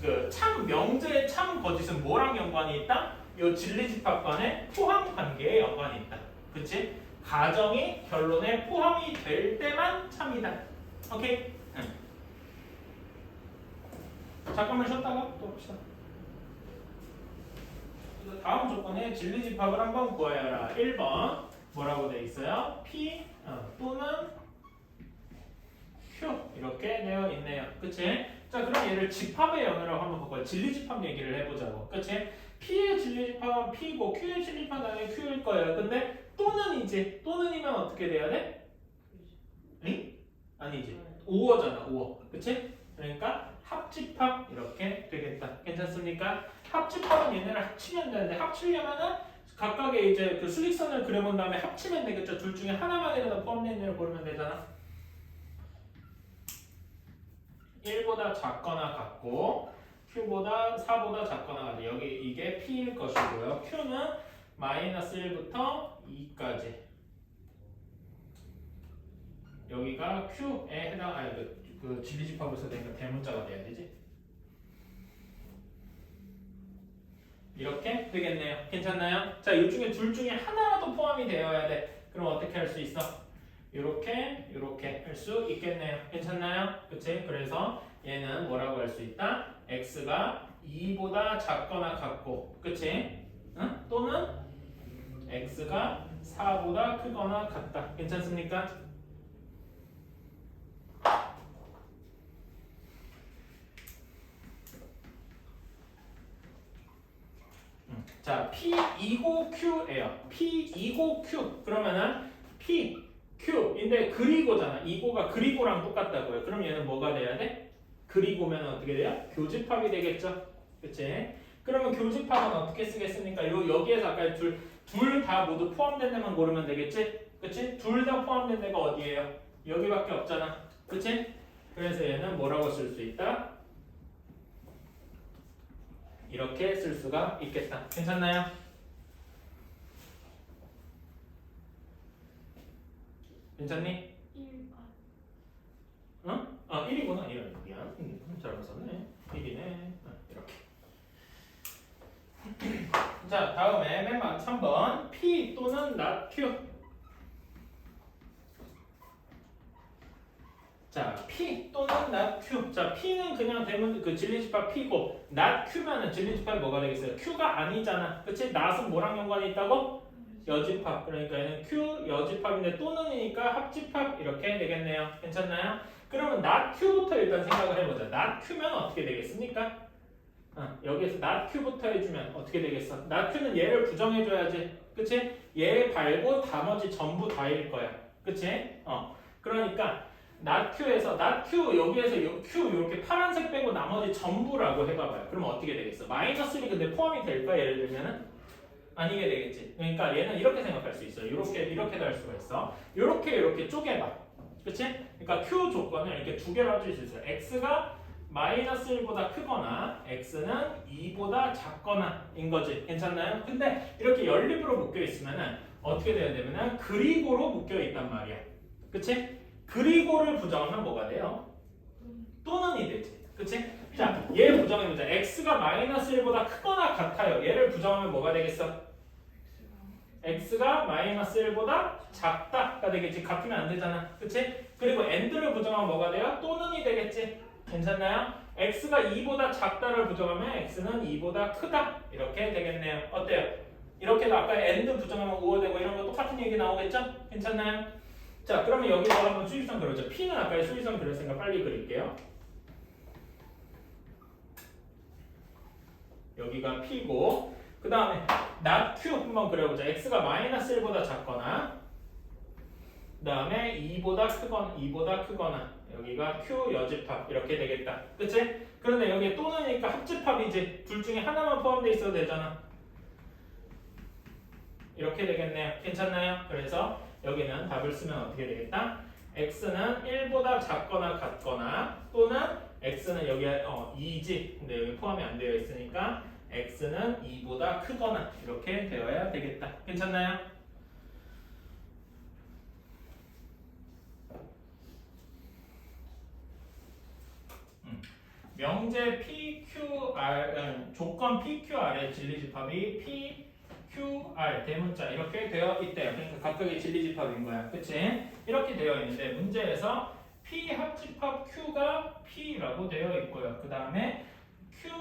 그 참 명제의 참 거짓은 뭐랑 연관이 있다? 요 진리집합간의 포함 관계에 연관이 있다. 그치? 가정이 결론에 포함이 될 때만 참이다. 오케이? 응. 잠깐만 쉬었다가 또 봅시다. 다음 조건에 진리집합을 한번 구하여라. 1번 뭐라고 돼 있어요? P 또는 Q 이렇게 되어 있네요. 그치? 자 그럼 얘를 집합의 연으로 한번 바꿔요. 진리집합 얘기를 해보자고. 그치? P의 진리집합은 P고 Q의 진리집합은 당연히 Q일 거예요. 근데 또는이면 어떻게 돼야 돼? 응? 아니지. 5어잖아 5어. 그치? 그러니까 합집합 이렇게 되겠다. 괜찮습니까? 합집합은 얘네를 합치면 되는데 합치려면은 각각의 이제 그 수직선을 그려본 다음에 합치면 되겠죠. 둘 중에 하나만이라도 포함된 애를 고르면 되잖아. 1보다 작거나 같고 Q보다 4보다 작거나 같아. 여기 이게 P일 것이고요. Q는 마이너스 1부터 2까지. 여기가 Q에 해당 그 진리집합으로서 되니까 대문자가 돼야 되지. 이렇게 되겠네요. 괜찮나요? 자, 이 중에 둘 중에 하나라도 포함이 되어야 돼. 그럼 어떻게 할 수 있어? 이렇게 할 수 있겠네요. 괜찮나요? 그치? 그래서 얘는 뭐라고 할 수 있다? x가 2보다 작거나 같고, 그치? 응? 또는 x가 4보다 크거나 같다. 괜찮습니까? 자, P2고 Q예요. P2고 Q. 그러면은 P, Q인데 그리고잖아. 이고가 그리고랑 똑같다고요. 그럼 얘는 뭐가 돼야 돼? 그리고면 어떻게 돼요? 교집합이 되겠죠. 그치? 그러면 교집합은 어떻게 쓰겠습니까? 여기에서 아까 둘 다 모두 포함된 데만 고르면 되겠지? 그치? 둘 다 포함된 데가 어디예요? 여기밖에 없잖아. 그치? 그래서 얘는 뭐라고 쓸 수 있다? 이렇게 쓸 수가 있겠다. 괜찮나요? 괜찮니? 1번. 어? 1이구나. 1. 미안. 잘못 썼네. 1이네. 이렇게. 자, 다음에 맨 마지막 3번. P 또는 not Q. 자, P 또는 not Q. 자, P는 그냥 되면 그 진리집합 P고 not Q면은 진리집합이 뭐가 되겠어요? Q가 아니잖아. 그치? not은 뭐랑 연관이 있다고? 여집합. 그러니까 얘는 Q 여집합인데 또는이니까 합집합 이렇게 되겠네요. 괜찮나요? 그러면 not Q부터 일단 생각을 해보자. not Q면 어떻게 되겠습니까? 여기에서 not Q부터 해주면 어떻게 되겠어? not Q는 얘를 부정해줘야지. 그치? 얘 말고 나머지 전부 다일 거야. 그치? 그러니까 not Q에서 not Q 여기에서 Q 이렇게 파란색 빼고 나머지 전부라고 해봐봐요. 그럼 어떻게 되겠어? 마이너스 1이 근데 포함이 될 거야. 예를 들면은 아니게 되겠지. 그러니까 얘는 이렇게 생각할 수 있어. 이렇게도 할 수가 있어. 이렇게 쪼개봐. 그치? 그러니까 Q 조건을 이렇게 두 개로 합칠 수 있어요. X가 마이너스 1보다 크거나 X는 2보다 작거나 인 거지. 괜찮나요? 근데 이렇게 연립으로 묶여 있으면은 어떻게 돼야 되면은 그리고로 묶여 있단 말이야. 그치? 그리고를 부정하면 뭐가 돼요? 또는이 되지. 그치? 자, 얘 부정해보자. X가 마이너스 1보다 크거나 같아요. 얘를 부정하면 뭐가 되겠어? X가 마이너스 1보다 작다가 되겠지. 같으면 안 되잖아. 그치? 그리고 AND를 부정하면 뭐가 돼요? 또는이 되겠지. 괜찮나요? X가 2보다 작다를 부정하면 X는 2보다 크다. 이렇게 되겠네요. 어때요? 이렇게도 아까 AND 부정하면 우어되고 이런 거 똑같은 얘기 나오겠죠? 괜찮나요? 자, 그러면 여기서 한번 수직선 그려줘. P는 아까 수직선 그렸으니까 빨리 그릴게요. 여기가 P고 그 다음에 not q 한번 그려보자. x가 마이너스 1보다 작거나 그 다음에 2보다 크거나 여기가 q 여집합 이렇게 되겠다. 그치? 그런데 여기에 또는이니까 합집합이지. 둘 중에 하나만 포함되어 있어도 되잖아. 이렇게 되겠네요. 괜찮나요? 그래서 여기는 답을 쓰면 어떻게 되겠다? x는 1보다 작거나 같거나 또는 x는 여기에 2지. 근데 여기 포함이 안 되어 있으니까 x는 2보다 크거나 이렇게 되어야 되겠다. 괜찮나요? 명제 PQR 조건 PQR의 진리집합이 PQR 대문자 이렇게 되어 있대요. 그러니까 각각의 진리집합인 거야. 그치? 이렇게 되어 있는데 문제에서 P 합집합 Q가 P라고 되어 있고요. 그 다음에 Q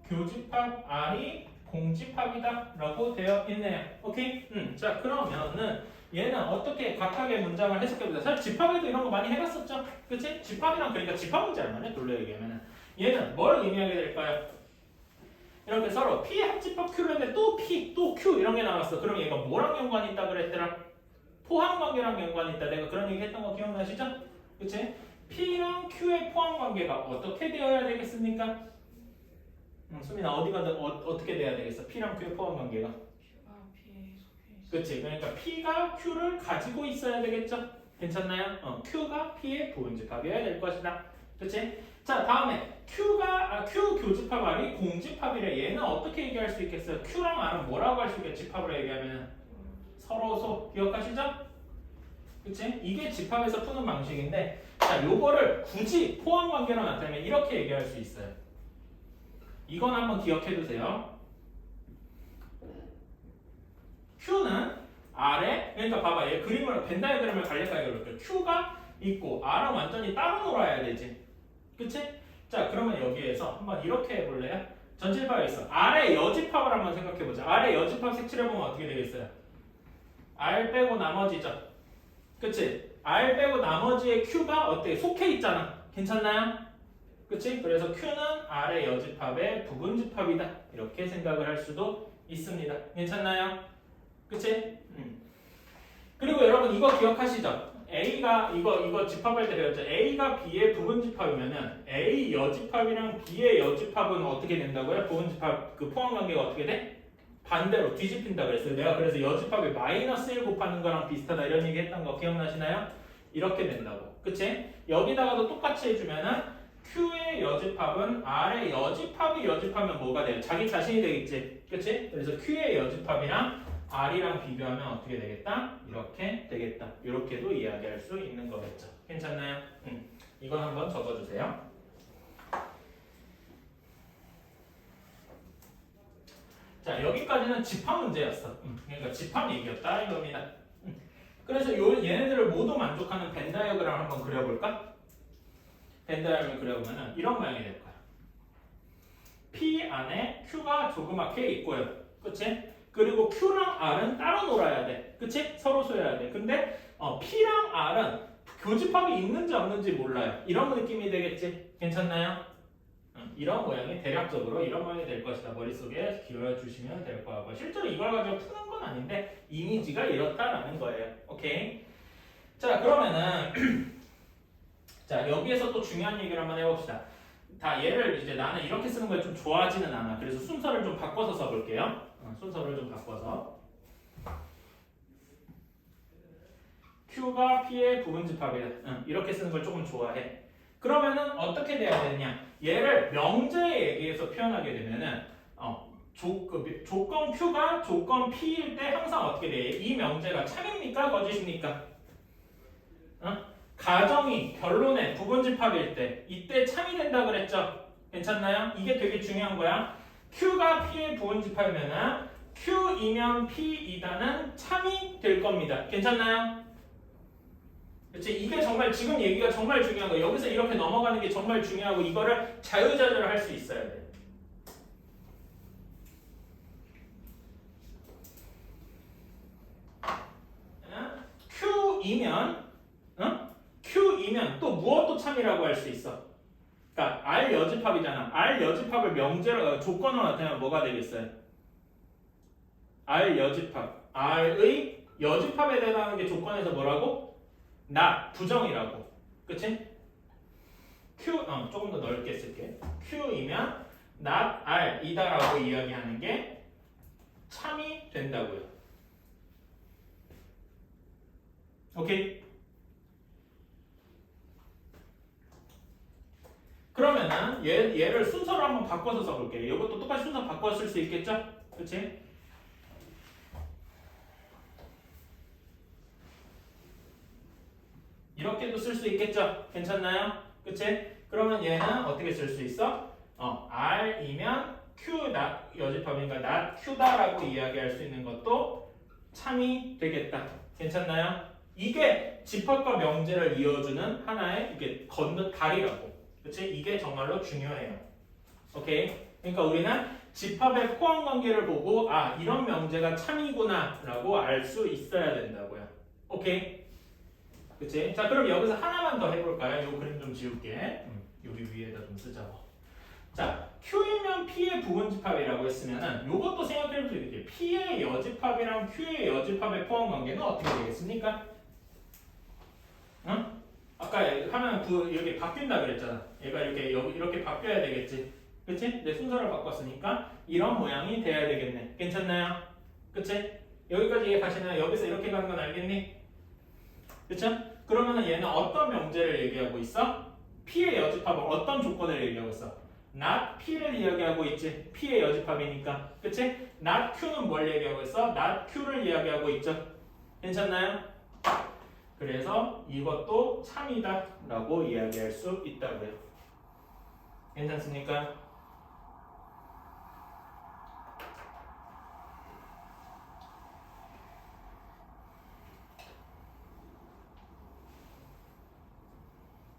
교집합 R이 공집합이다 라고 되어 있네요. 오케이? 자 그러면은 얘는 어떻게 각각의 문장을 해석해보자. 사실 집합에도 이런 거 많이 해봤었죠? 그치? 집합이랑 그러니까 집합 문제 알만해? 돌려 얘기하면은 얘는 뭘 의미하게 될까요? 이렇게 서로 P 합집합 Q를 했는데 또 P, 또 Q 이런 게 나왔어. 그럼 얘가 뭐랑 연관이 있다 그랬더라? 포함관계랑 연관이 있다. 내가 그런 얘기 했던 거 기억나시죠? 그치? P랑 Q의 포함관계가 어떻게 되어야 되겠습니까? 수민아 어디가 어떻게 돼야 되겠어? P랑 Q의 포함관계가 Q가 P에 속해 있어. 그치? 그러니까 P가 Q를 가지고 있어야 되겠죠? 괜찮나요? Q가 P의 부분집합이어야 될 것이다. 그치? 자 다음에 Q 교집합 R이 공집합이래. 얘는 어떻게 얘기할 수 있겠어요? Q랑 R은 뭐라고 할 수 있겠어? 집합으로 얘기하면 서로소 기억하시죠? 그치? 이게 집합에서 푸는 방식인데 자 요거를 굳이 포함관계로 나타내면 이렇게 얘기할 수 있어요. 이건 한번 기억해 두세요. Q는 R에 그러니까 봐봐 얘 그림을 벤다이그램을 간략하게 그릴게요. Q가 있고 R은 완전히 따로 놀아야 되지. 그치? 자 그러면 여기에서 한번 이렇게 해볼래요? 전칠파가 있어. R의 여집합을 한번 생각해보자. R의 여집합 색칠해보면 어떻게 되겠어요? R 빼고 나머지죠. 그치? R 빼고 나머지의 Q가 어때? 속해 있잖아. 괜찮나요? 그치? 그래서 Q는 R의 여집합의 부분집합이다. 이렇게 생각을 할 수도 있습니다. 괜찮나요? 그치? 그리고 여러분 이거 기억하시죠? A가 이거 집합할 때 배웠죠? A가 B의 부분집합이면은 A 여집합이랑 B의 여집합은 어떻게 된다고요? 부분집합 그 포함관계가 어떻게 돼? 반대로 뒤집힌다 그랬어요. 내가 그래서 여집합이 마이너스 1 곱하는 거랑 비슷하다 이런 얘기 했던 거 기억나시나요? 이렇게 된다고. 그치? 여기다가도 똑같이 해주면은 Q의 여집합은 R의 여집합이 여집하면 뭐가 돼요? 자기 자신이 되겠지. 그치? 그래서 Q의 여집합이랑 R이랑 비교하면 어떻게 되겠다? 이렇게 되겠다. 이렇게도 이야기할 수 있는 거겠죠. 괜찮나요? 이건 한번 적어주세요. 자 여기까지는 집합 문제였어. 그러니까 집합 얘기였다 이겁니다. 그래서 얘네들을 모두 만족하는 벤 다이어그램을 한번 그려볼까? 벤 다이어그램을 그려보면 이런 모양이 될 거야. P 안에 Q가 조그맣게 있고요. 그치? 그리고 Q랑 R은 따로 놀아야 돼. 그치? 서로 소해야 돼. 근데 P랑 R은 교집합이 있는지 없는지 몰라요. 이런 느낌이 되겠지? 괜찮나요? 이런 모양이 대략적으로 이런 모양이 될 것이다. 머릿속에 기울여주시면 될 거고 실제로 이걸 가지고 푸는 건 아닌데 이미지가 이렇다라는 거예요. 오케이? 자 그러면은 자 여기에서 또 중요한 얘기를 한번 해봅시다. 다 얘를 이제 나는 이렇게 쓰는 걸 좀 좋아하지는 않아. 그래서 순서를 좀 바꿔서 써볼게요. 순서를 좀 바꿔서 Q가 P의 부분집합이다. 이렇게 쓰는 걸 조금 좋아해. 그러면은 어떻게 돼야 되느냐? 얘를 명제에 얘기해서 표현하게 되면은 조건 Q가 조건 P일 때 항상 어떻게 돼? 이 명제가 참입니까? 거짓입니까? 가정이 결론의 부분집합일 때 이때 참이 된다 그랬죠? 괜찮나요? 이게 되게 중요한 거야. Q가 P의 부분집합이면은 Q이면 P이다는 참이 될 겁니다. 괜찮나요? 그치? 이게 정말 지금 얘기가 정말 중요한 거예요. 여기서 이렇게 넘어가는 게 정말 중요하고 이거를 자유자재로 할 수 있어야 돼. Q이면 또 무엇도 참이라고 할 수 있어. 그러니까 R 여집합이잖아. R 여집합을 명제로 조건으로 나타내면 뭐가 되겠어요? R 여집합. R의 여집합에 해당하는 게 조건에서 뭐라고? not 부정이라고. 그치? Q 조금 더 넓게 쓸게. Q이면 not R이다라고 이야기하는 게 참이 된다고요. 오케이? 그러면은 얘를 순서로 한번 바꿔서 써볼게요. 이것도 똑같이 순서 바꿔 쓸 수 있겠죠? 그치? 이렇게도 쓸 수 있겠죠? 괜찮나요? 그치? 그러면 얘는 어떻게 쓸 수 있어? R이면 Q다 여집합이니까 not Q다라고 이야기할 수 있는 것도 참이 되겠다. 괜찮나요? 이게 집합과 명제를 이어주는 하나의 이게 다리라고. 그치? 이게 정말로 중요해요. 오케이? 그러니까 우리는 집합의 포함 관계를 보고 아 이런 명제가 참이구나 라고 알 수 있어야 된다고요. 오케이? 그치? 자 그럼 여기서 하나만 더 해볼까요? 요 그림 좀 지울게. 여기 위에다 좀 쓰자고. 자 Q이면 P의 부분집합이라고 했으면은 요것도 생각해볼 수 있겠죠. P의 여집합이랑 Q의 여집합의 포함 관계는 어떻게 되겠습니까? 응? 아까 하면 이렇게 바뀐다 그랬잖아. 얘가 이렇게 바뀌어야 되겠지. 그치? 내 순서를 바꿨으니까 이런 모양이 돼야 되겠네. 괜찮나요? 그치? 여기까지 이해가시나요? 여기서 이렇게 가는 건 알겠니? 그쵸? 그러면은 얘는 어떤 명제를 얘기하고 있어? P의 여집합은 어떤 조건을 얘기하고 있어? not P를 이야기하고 있지. P의 여집합이니까. 그치? not Q는 뭘 얘기하고 있어? not Q를 이야기하고 있죠. 괜찮나요? 그래서 이것도 참이다 라고 이야기할 수 있다고요. 괜찮습니까?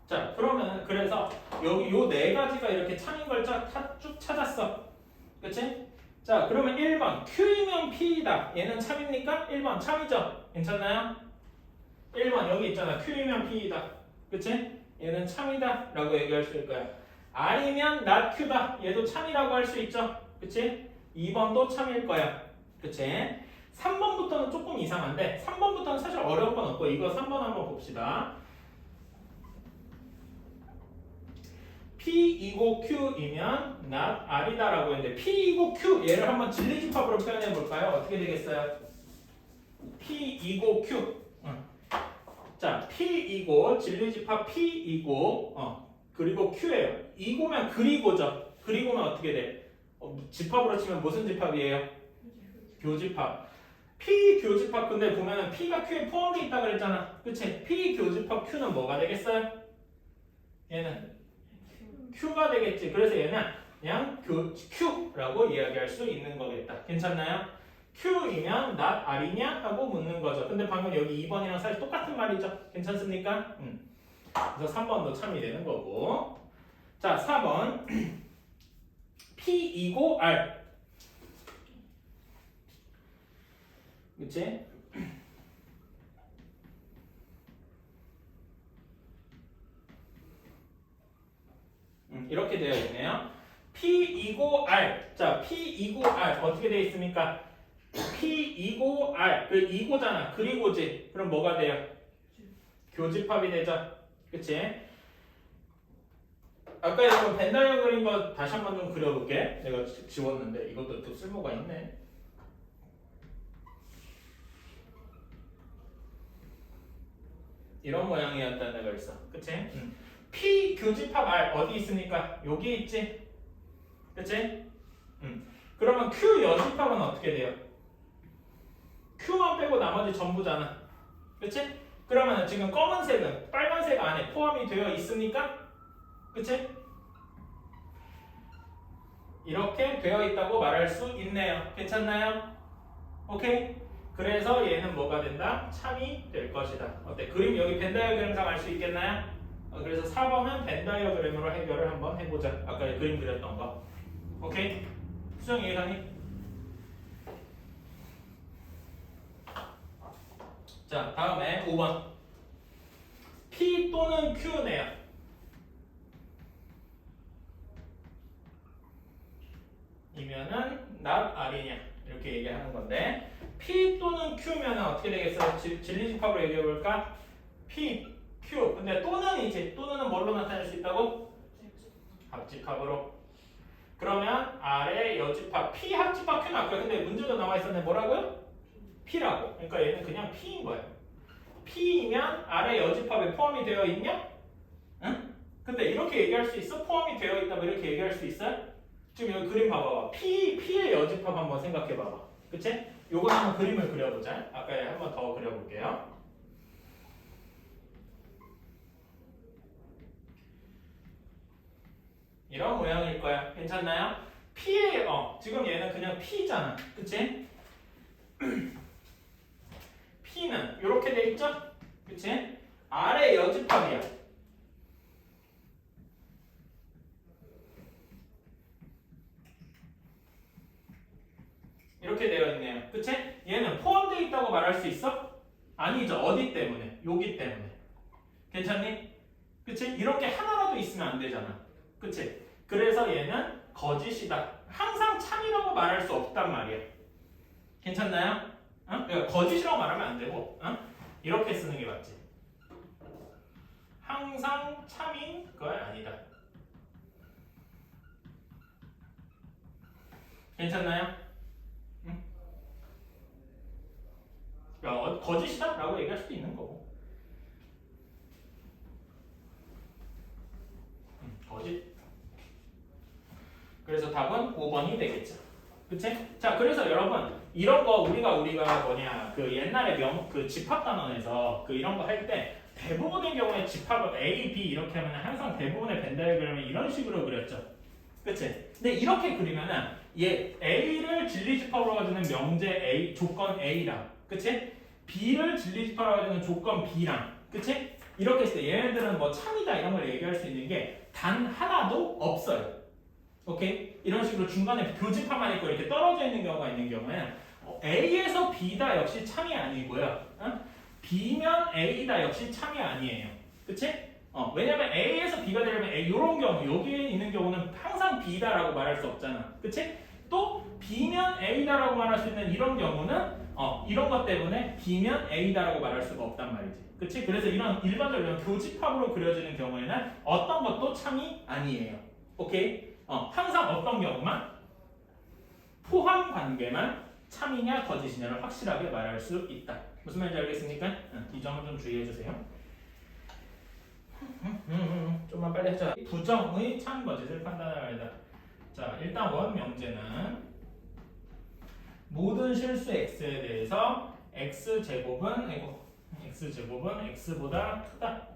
자 그러면 그래서 여기 요 네 가지가 이렇게 참인 걸 쭉 찾았어. 그치? 자 그러면 1번 Q이면 P이다. 얘는 참입니까? 1번 참이죠. 괜찮나요? 1번 여기 있잖아. Q이면 P이다. 그치? 얘는 참이다 라고 얘기할 수 있을 거야. R이면 not Q다. 얘도 참이라고 할 수 있죠. 그치? 2번도 참일 거야. 그치? 3번부터는 조금 이상한데 3번부터는 사실 어려운 건 없고 이거 3번 한번 봅시다. P이고 Q이면 not R이다 라고 했는데 P이고 Q 얘를 한번 진리집합으로 표현해 볼까요? 어떻게 되겠어요? P이고 Q 자 P이고 진리집합 P이고 그리고 Q예요. 이고면 그리고죠. 그리고면 어떻게 돼? 집합으로 치면 무슨 집합이에요? 교집합. P 교집합 근데 보면은 P가 Q에 포함되어 있다 그랬잖아. 그치? P 교집합 Q는 뭐가 되겠어요? 얘는 Q가 되겠지. 그래서 얘는 그냥 Q라고 이야기할 수 있는 거겠다. 괜찮나요? Q이면 not R이냐? 하고 묻는 거죠. 근데 방금 여기 2번이랑 사실 똑같은 말이죠. 괜찮습니까? 그래서 3번도 참이 되는 거고. 자, 4번 P이고 R 그치? 이렇게 되어 있네요. P이고 R. 자, P이고 R 어떻게 되어 있습니까? P이고 R. 그 이고잖아. 그리고지. 그럼 뭐가 돼요? 교집합이 되죠. 그치? 아까 여러분 벤다이어 그린 거 다시 한번 좀 그려볼게. 내가 지웠는데 이것도 또 쓸모가 있네. 이런 모양이었다는 애가 있어. 그치? P 교집합 R 어디 있습니까? 여기 있지? 그치? 그러면 Q 여집합은 어떻게 돼요? Q만 빼고 나머지 전부잖아. 그치? 그러면 지금 검은색은 빨간색 안에 포함이 되어 있습니까? 그치? 이렇게 되어 있다고 말할 수 있네요. 괜찮나요? 오케이? 그래서 얘는 뭐가 된다? 참이 될 것이다. 어때? 그림 여기 벤다이어그램상 알 수 있겠나요? 그래서 4번은 벤다이어그램으로 해결을 한번 해보자. 아까 그림 그렸던 거. 오케이? 수정 이해가니? 자, 다음에 5번. P 또는 Q네요. 이면은 not R이냐 이렇게 얘기하면 얘기하는 건데 P 또는 Q면 어떻게 되겠어요? 진리집합으로 얘기해 볼까? P, Q. 근데 또는이지. 또는은 뭘로 나타낼 수 있다고? 합집합으로. 그러면 R의 여집합 P 합집합 Q 나왔고요. 근데 문제가 나와 있었는데 뭐라고요? P라고. 그러니까 얘는 그냥 P인 거예요. P이면 R의 여집합에 포함이 되어 있냐? 응? 근데 이렇게 얘기할 수 있어? 포함이 되어 있다 뭐 이렇게 얘기할 수 있어요? 지금 여기 그림 봐봐봐. P의 여집합 한번 생각해봐봐. 그치? 요거 한번 그림을 그려보자. 아까 한번 더 그려볼게요. 이런 모양일 거야. 괜찮나요? P의 지금 얘는 그냥 P잖아. 그치? P는 이렇게 돼 있죠? 그치? R의 여집합이야. 이렇게 되어 있네요. 그치? 얘는 포함되어 있다고 말할 수 있어? 아니죠. 어디 때문에? 여기 때문에. 괜찮니? 그치? 이런 게 하나라도 있으면 안 되잖아. 그치? 그래서 얘는 거짓이다. 항상 참이라고 말할 수 없단 말이야. 괜찮나요? 그러니까 거짓이라고 말하면 안 되고 이렇게 쓰는 게 맞지. 항상 참인 건 아니다. 괜찮나요? 거짓이다? 라고 얘기할 수도 있는 거고. 거짓. 그래서 답은 5번이 되겠죠. 그치? 자, 그래서 여러분 이런 거 우리가 그 옛날에 그 집합 단원에서 그 이런 거 할 때 대부분의 경우에 집합을 A, B 이렇게 하면 항상 대부분의 벤 다이어그램을 이런 식으로 그렸죠. 그치? 근데 이렇게 그리면은 얘 A를 진리집합으로 가지는 명제 A, 조건 A랑 그치? B를 진리집합으로 가지는 조건 B랑 그치? 이렇게 했을 때 얘네들은 뭐 참이다 이런 걸 얘기할 수 있는 게 단 하나도 없어요. 오케이? 이런 식으로 중간에 교집합만 있고 이렇게 떨어져 있는 경우가 있는 경우에는 A에서 B다 역시 참이 아니고요. B면 A다 역시 참이 아니에요. 그치? 왜냐면 A에서 B가 되려면 이런 경우 여기에 있는 경우는 항상 B다라고 말할 수 없잖아. 그치? 또 B면 A다라고 말할 수 있는 이런 경우는 이런 것 때문에 B면 A다라고 말할 수가 없단 말이지. 그치? 그래서 이런 일반적으로 교집합으로 그려지는 경우에는 어떤 것도 참이 아니에요. 오케이? 항상 어떤 경우만 포함 관계만 참이냐 거짓이냐를 확실하게 말할 수 있다. 무슨 말인지 알겠습니까? 이 점은 좀 주의해 주세요. 좀만 빨리 하자. 부정의 참 거짓을 판단하라. 자, 일단 원 명제는 모든 실수 x에 대해서 x제곱은 x보다 크다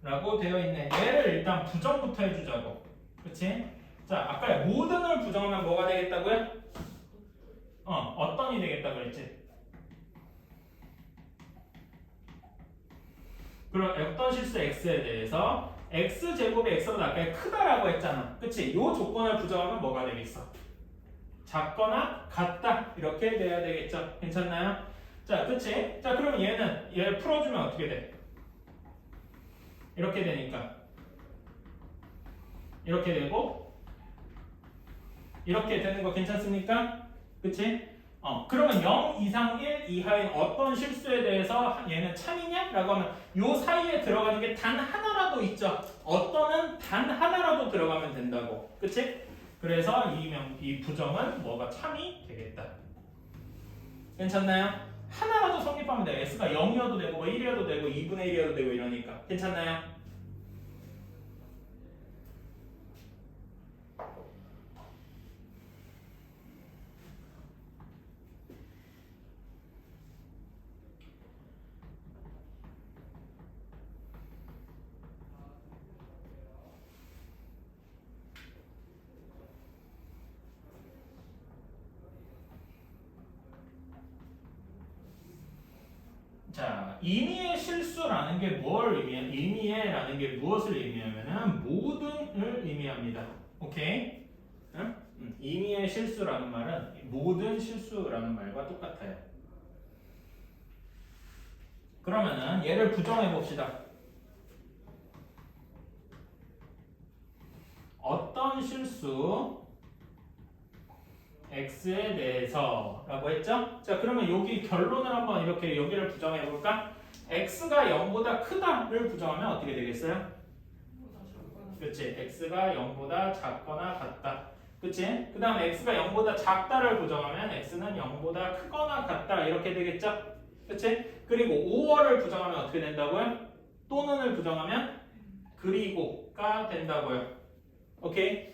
라고 되어 있네. 얘를 일단 부정부터 해주자고. 그치? 자, 아까 모든을 부정하면 뭐가 되겠다고요? 어떤이 되겠다고 그랬지? 그럼 어떤 실수 x에 대해서 x제곱이 x보다 아까 크다라고 했잖아. 그치? 요 조건을 부정하면 뭐가 되겠어? 작거나 같다 이렇게 돼야 되겠죠. 괜찮나요? 자, 그치? 자, 그럼 얘를 풀어주면 어떻게 돼? 이렇게 되니까 이렇게 되고 이렇게 되는 거 괜찮습니까? 그치? 그러면 0 이상 1 이하인 어떤 실수에 대해서 얘는 참이냐? 라고 하면 요 사이에 들어가는 게 단 하나라도 있죠. 어떤은 단 하나라도 들어가면 된다고. 그치? 그래서 이 부정은 뭐가 참이 되겠다. 괜찮나요? 하나라도 성립하면 돼요. x가 0이어도 되고 뭐 1이어도 되고 2분의 1이어도 되고 이러니까. 괜찮나요? 자, 임의의 실수라는 게 뭘 의미해? 임의라는 게 무엇을 의미하면은 모든을 의미합니다. 오케이? 응? 임의의 실수라는 말은 모든 실수라는 말과 똑같아요. 그러면은 얘를 부정해 봅시다. 어떤 실수 x에 대해서 라고 했죠? 자, 그러면 여기 결론을 한번 이렇게 여기를 부정해 볼까? x가 0보다 크다를 부정하면 어떻게 되겠어요? 그치? x가 0보다 작거나 같다. 그치? 그 다음 x가 0보다 작다를 부정하면 x는 0보다 크거나 같다 이렇게 되겠죠? 그치? 그리고 5월을 부정하면 어떻게 된다고요? 또는을 부정하면 그리고가 된다고요. 오케이?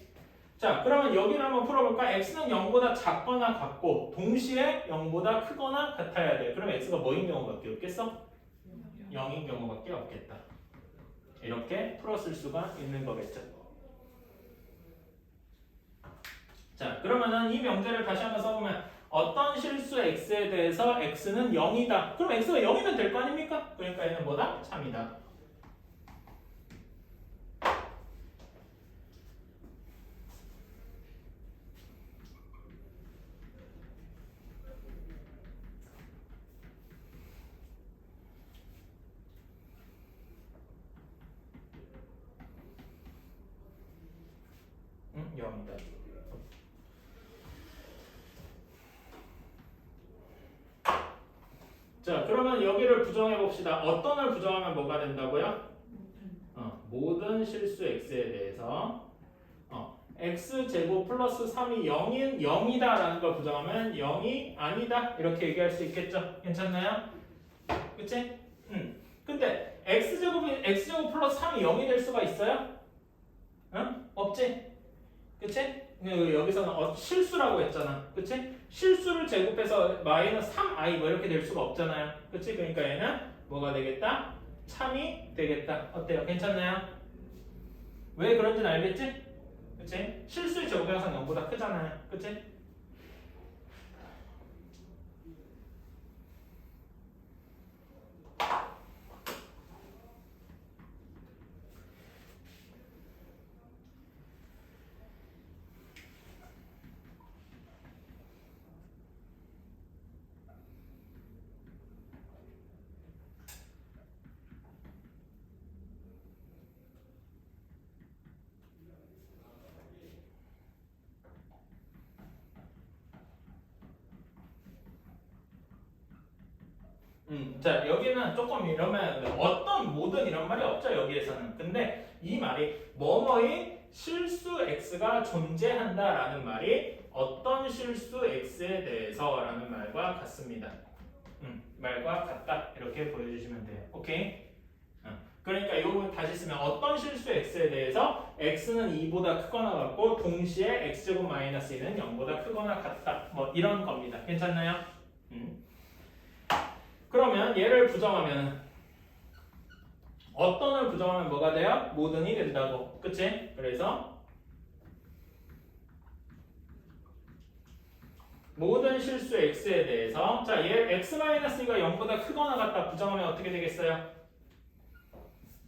자, 그러면 여기를 한번 풀어볼까? x는 0보다 작거나 같고 동시에 0보다 크거나 같아야 돼. 그럼 x가 뭐인 경우밖에 없겠어? 0인 경우밖에 없겠다. 이렇게 풀었을 수가 있는 거겠죠. 자, 그러면은 이 명제를 다시 한번 써보면 어떤 실수 x에 대해서 x는 0이다. 그럼 x가 0이면 될 거 아닙니까? 그러니까 얘는 뭐다? 참이다. 응? 0이다. 자, 그러면 여기를 부정해 봅시다. 어떤을 부정하면 뭐가 된다고요? 모든 실수 x에 대해서 x제곱 플러스 3이 0이다 라는 걸 부정하면 0이 아니다 이렇게 얘기할 수 있겠죠? 괜찮나요? 그치? 근데 x제곱 플러스 3이 0이 될 수가 있어요? 응? 없지? 그치? 여기서는 실수라고 했잖아. 그치? 실수를 제곱해서 마이너스 3i 뭐 이렇게 될 수가 없잖아요. 그치? 그러니까 얘는 뭐가 되겠다? 참이 되겠다. 어때요? 괜찮나요? 왜 그런지는 알겠지? 그치? 실수의 제곱이 항상 0보다 크잖아요. 그치? 자, 여기는 조금 이러면 어떤 모든 이런 말이 없죠, 여기에서는. 근데 이 말이 뭐뭐의 실수 x가 존재한다라는 말이 어떤 실수 x에 대해서라는 말과 같습니다. 말과 같다 이렇게 보여주시면 돼요. 오케이? 그러니까 이거 다시 쓰면 어떤 실수 x에 대해서 x는 2보다 크거나 같고 동시에 x제곱 마이너스 2는 0보다 크거나 같다. 뭐 이런 겁니다. 괜찮나요? 그러면 얘를 부정하면 어떤을 부정하면 뭐가 돼요? 모든이 된다고. 그치? 그래서 모든 실수 x에 대해서 자, 얘 x-2가 0보다 크거나 같다 부정하면 어떻게 되겠어요?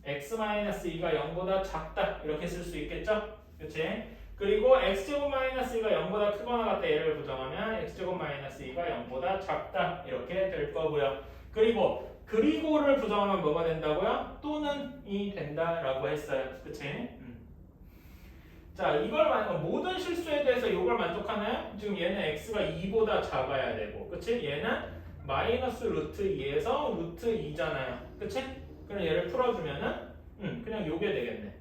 x-2가 0보다 작다 이렇게 쓸 수 있겠죠? 그치? 그리고 x제곱 마이너스 2가 0보다 크거나 같다 얘를 부정하면 x제곱 마이너스 2가 0보다 작다 이렇게 될 거고요. 그리고를 부정하면 뭐가 된다고요? 또는이 된다라고 했어요. 그치? 자, 모든 실수에 대해서 이걸 만족하나요? 지금 얘는 x가 2보다 작아야 되고 그치? 얘는 마이너스 루트 2에서 루트 2잖아요. 그치? 그럼 얘를 풀어주면은 그냥 요게 되겠네.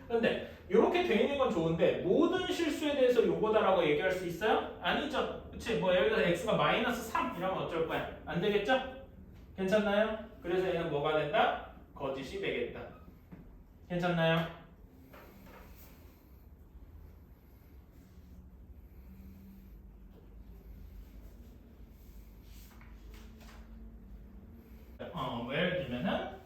근데 이렇게 돼 있는 건 좋은데 모든 실수에 대해서 요거다라고 얘기할 수 있어요? 아니죠. 그치? 뭐 여기서 x가 마이너스 3 이러면 어쩔 거야? 안 되겠죠? 괜찮나요? 그래서 얘는 뭐가 된다? 거짓이 되겠다. 괜찮나요? 뭐 예를 들면은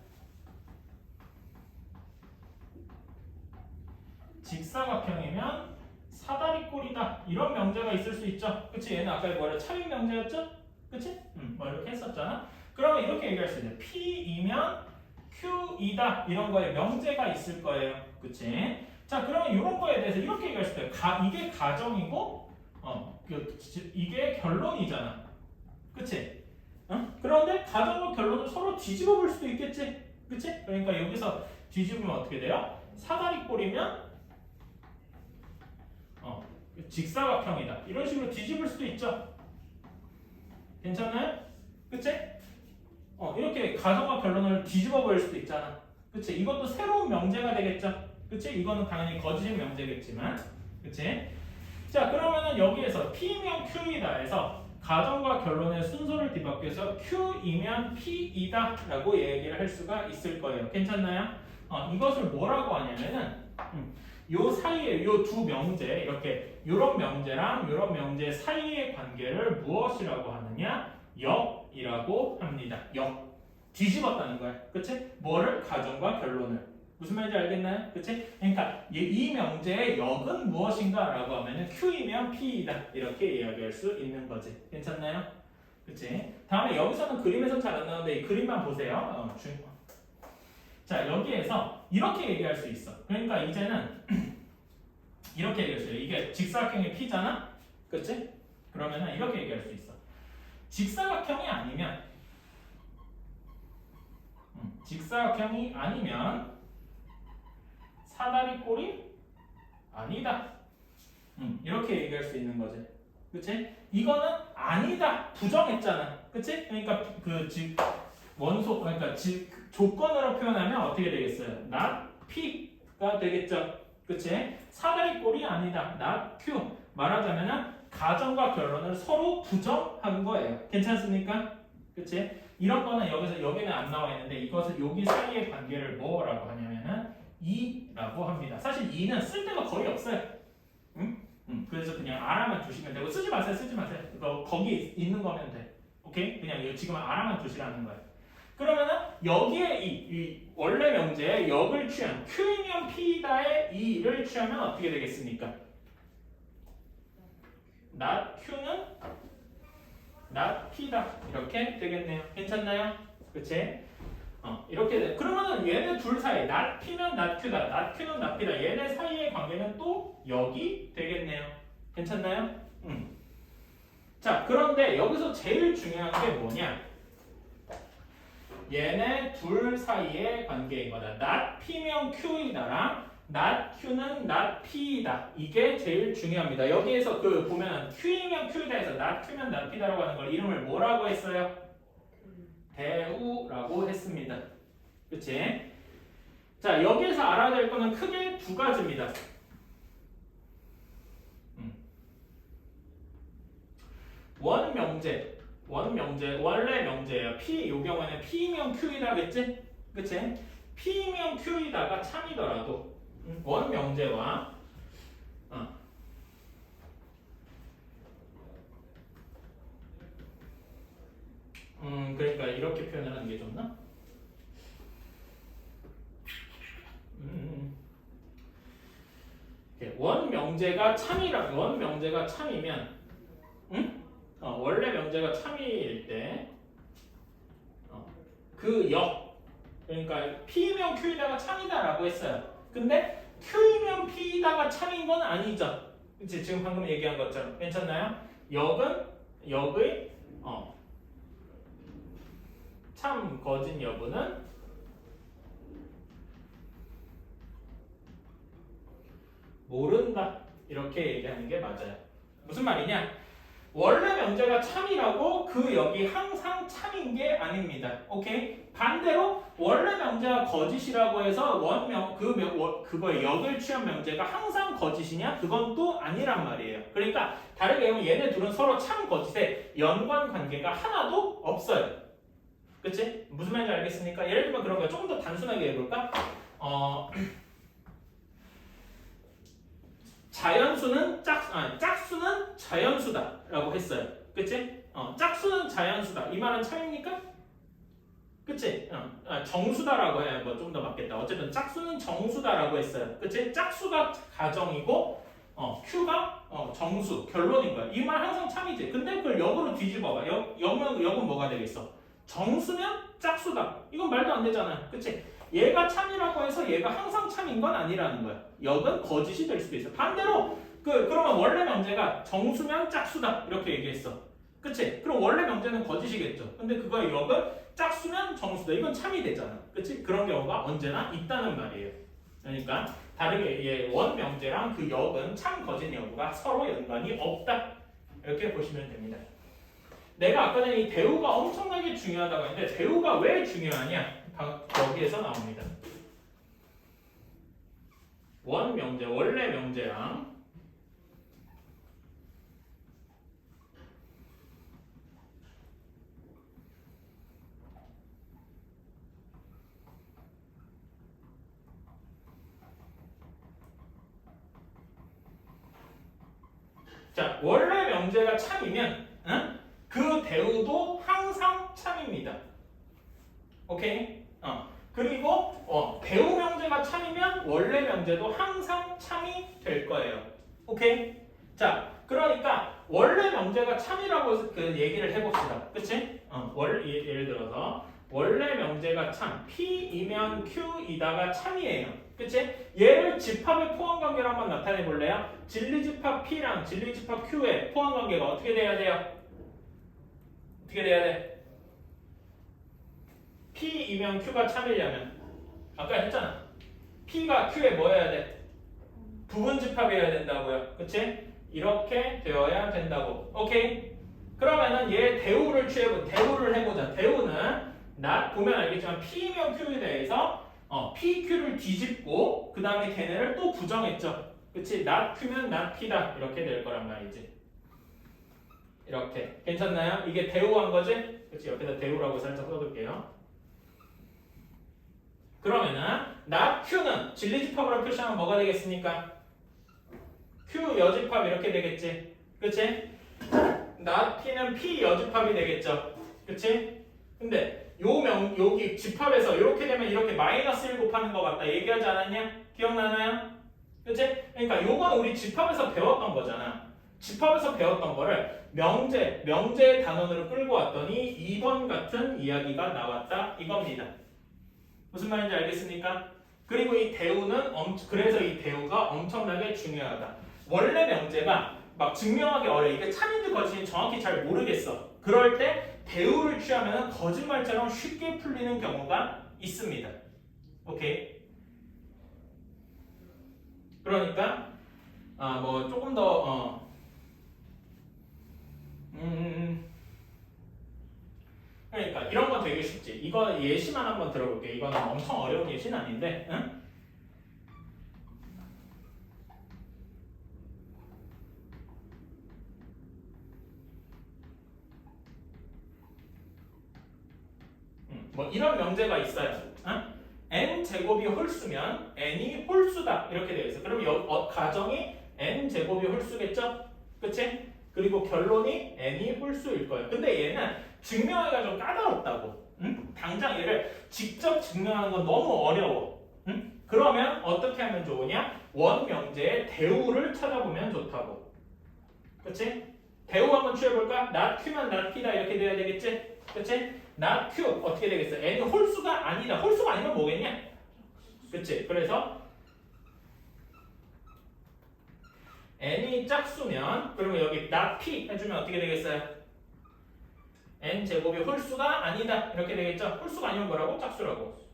직사각형이면 사다리꼴이다 이런 명제가 있을 수 있죠. 그치? 얘는 아까 뭐래 차익 명제였죠? 그치? 뭐 이렇게 했었잖아. 그러면 이렇게 얘기할 수 있네. P이면 Q이다 이런 거에 명제가 있을 거예요. 그치? 자, 그러면 이런 거에 대해서 이렇게 얘기할 수 있어요. 이게 가정이고 이게 결론이잖아. 그치? 그런데 가정과 결론을 서로 뒤집어 볼 수도 있겠지? 그치? 그러니까 여기서 뒤집으면 어떻게 돼요? 사다리꼴이면 직사각형이다. 이런 식으로 뒤집을 수도 있죠. 괜찮나요? 그치? 이렇게 가정과 결론을 뒤집어 버릴 수도 있잖아. 그치? 이것도 새로운 명제가 되겠죠. 그치? 이거는 당연히 거짓 명제겠지만. 그치? 자, 그러면은 여기에서 P면 Q이다에서 가정과 결론의 순서를 뒤바뀌어서 Q이면 P이다 라고 얘기를 할 수가 있을 거예요. 괜찮나요? 이것을 뭐라고 하냐면은 요 사이에 요 두 명제 이렇게 요런 명제랑 요런 명제 사이의 관계를 무엇이라고 하느냐? 역이라고 합니다. 역. 뒤집었다는 거야. 그치? 뭐를? 가정과 결론을. 무슨 말인지 알겠나요? 그치? 그러니까 이 명제의 역은 무엇인가 라고 하면은 Q이면 P이다 이렇게 이야기할 수 있는 거지. 괜찮나요? 그치? 다음에 여기서는 그림에서 잘 안 나오는데 이 그림만 보세요. 자, 여기에서 이렇게 얘기할 수 있어. 그러니까 이제는 이렇게 얘기할 수 있어. 이게 직사각형의 P잖아? 그치? 그러면은 이렇게 얘기할 수 있어. 직사각형이 아니면 사다리꼴이 아니다. 이렇게 얘기할 수 있는 거지. 그치? 이거는 아니다. 부정했잖아. 그치? 그러니까 원소, 그러니까 조건으로 표현하면 어떻게 되겠어요? not P가 되겠죠. 그치? 사다리꼴이 아니다. not Q. 말하자면은 가정과 결론을 서로 부정한 거예요. 괜찮습니까? 그치? 이런 거는 여기는 안 나와 있는데 이것을 여기 사이의 관계를 뭐라고 하냐면은 이라고 합니다. 사실 이는 쓸 데가 거의 없어요. 그래서 그냥 알아만 두시면 되고 쓰지 마세요. 거기 있는 거면 돼. 오케이? 그냥 지금 알아만 두시라는 거예요. 그러면은 여기에 이 원래 명제의 역을 취한 Q이면 P다의 이를 취하면 어떻게 되겠습니까? not Q는 not P다 이렇게 되겠네요. 괜찮나요? 그치? 이렇게 돼. 그러면은 얘네 둘 사이 not P면 not Q다, not Q는 not P다. 얘네 사이의 관계는 또 역이 되겠네요. 괜찮나요? 자, 그런데 여기서 제일 중요한 게 뭐냐? 얘네 둘 사이의 관계인 거다. not P면 Q이다랑 not Q는 not P이다. 이게 제일 중요합니다. 여기에서 보면 Q이면 Q이다에서 not Q면 not P다라고 하는 걸 이름을 뭐라고 했어요? 대우라고 했습니다. 그치? 자, 여기에서 알아야 될 거는 크게 두 가지입니다. 원래 명제예요. P, 요 경우에는 P면 Q이다겠지? 그치? P면 Q이다가 참이더라도 원명제와 그러니까 이렇게 표현을 하는 게 좋나? 원명제가 참이면 원래 명제가 참이일 때 그 역 그러니까 P면 Q이다가 참이다라고 했어요. 근데 Q이면 P이다가 참인 건 아니죠. 그치? 지금 방금 얘기한 것처럼 괜찮나요? 역의 참 거짓 여부는 모른다 이렇게 얘기하는 게 맞아요. 무슨 말이냐? 원래 명제가 참이라고 그 역이 항상 참인 게 아닙니다. 오케이? 반대로 원래 명제가 거짓이라고 해서 그거의 역을 취한 명제가 항상 거짓이냐? 그건 또 아니란 말이에요. 그러니까 다르게 얘기하면 얘네 둘은 서로 참 거짓에 연관 관계가 하나도 없어요. 그치? 무슨 말인지 알겠습니까? 예를 들면 그런 거야. 조금 더 단순하게 해볼까? 짝수는 자연수다라고 했어요. 그치? 짝수는 자연수다. 이 말은 참입니까? 그치? 정수다라고 해야 뭐 좀 더 맞겠다. 어쨌든 짝수는 정수다라고 했어요. 그치? 짝수가 가정이고 Q가 정수, 결론인 거야. 이 말 항상 참이지. 근데 그걸 역으로 뒤집어봐. 역은 뭐가 되겠어? 정수면 짝수다. 이건 말도 안 되잖아. 그치? 얘가 참이라고 해서 얘가 항상 참인 건 아니라는 거야. 역은 거짓이 될 수도 있어. 반대로 그러면 원래 명제가 정수면 짝수다 이렇게 얘기했어. 그치? 그럼 원래 명제는 거짓이겠죠. 근데 그거의 역은 짝수면 정수다. 이건 참이 되잖아. 그치? 그런 경우가 언제나 있다는 말이에요. 그러니까 다르게 얘 원 명제랑 그 역은 참 거진 여부가 서로 연관이 없다. 이렇게 보시면 됩니다. 내가 아까 전에 이 대우가 엄청나게 중요하다고 했는데 대우가 왜 중요하냐? 여기에서 나옵니다. 원 명제, 원래 명제랑 자, 원래 명제가 참이면 그 대우도 항상 참입니다. 오케이? 그리고 대우 명제가 참이면 원래 명제도 항상 참이 될 거예요. 오케이? 자, 그러니까 원래 명제가 참이라고 그 얘기를 해봅시다. 그치? 예를 들어서 원래 명제가 참 P이면 Q이다가 참이에요. 그치? 얘를 집합의 포함관계로 한번 나타내 볼래요? 진리집합 P랑 진리집합 Q의 포함관계가 어떻게 돼야 돼요? 어떻게 돼야 돼? P이면 Q가 참이려면 아까 했잖아. P가 Q에 뭐여야 돼? 부분집합이어야 된다고요. 그치? 이렇게 되어야 된다고. 오케이? 그러면은 얘 대우를 해보자. 대우는 보면 알겠지만 P이면 Q에 대해서 PQ를 뒤집고 그 다음에 걔네를 또 부정했죠. 그치? not Q면 not P다. 이렇게 될 거란 말이지. 이렇게. 괜찮나요? 이게 대우한 거지? 그치? 옆에다 대우라고 살짝 써둘게요. 그러면은 not Q는 진리집합으로 표시하면 뭐가 되겠습니까? Q 여집합 이렇게 되겠지. 그치? not P는 P 여집합이 되겠죠. 그치? 근데 여기 집합에서 이렇게 되면 이렇게 마이너스 1 곱하는 것 같다. 얘기하지 않았냐? 기억나나요? 그치? 그러니까 요건 우리 집합에서 배웠던 거잖아. 집합에서 배웠던 거를 명제의 단원으로 끌고 왔더니 2번 같은 이야기가 나왔다. 이겁니다. 무슨 말인지 알겠습니까? 그리고 이 대우는 그래서 이 대우가 엄청나게 중요하다. 원래 명제가 막 증명하기 어려워. 이게 참인지 거짓인지 정확히 잘 모르겠어. 그럴 때 대우를 취하면 거짓말처럼 쉽게 풀리는 경우가 있습니다. 오케이? 그러니까 뭐 조금 더 그러니까 이런 건 되게 쉽지. 이거 예시만 한번 들어볼게. 이거는 엄청 어려운 예시는 아닌데, 응? 뭐 이런 명제가 있어요. n 제곱이 홀수면 n이 홀수다 이렇게 되어 있어. 그럼 가정이 n 제곱이 홀수겠죠? 그치? 그리고 결론이 n이 홀수일 거예요. 근데 얘는 증명하기가 좀 까다롭다고. 당장 얘를 직접 증명하는 건 너무 어려워. 그러면 어떻게 하면 좋으냐? 원 명제의 대우를 찾아보면 좋다고. 그치? 대우 한번 취해볼까? not Q면 not P다 이렇게 돼야 되겠지? 그치? not Q 어떻게 되겠어? n이 홀수가 아니다. 홀수가 아니면 뭐겠냐? 그치? 그래서 n이 짝수면 그러면 여기 not P 해주면 어떻게 되겠어요? n 제곱이 홀수가 아니다. 이렇게 되겠죠? 홀수가 아니면 뭐라고? 짝수라고.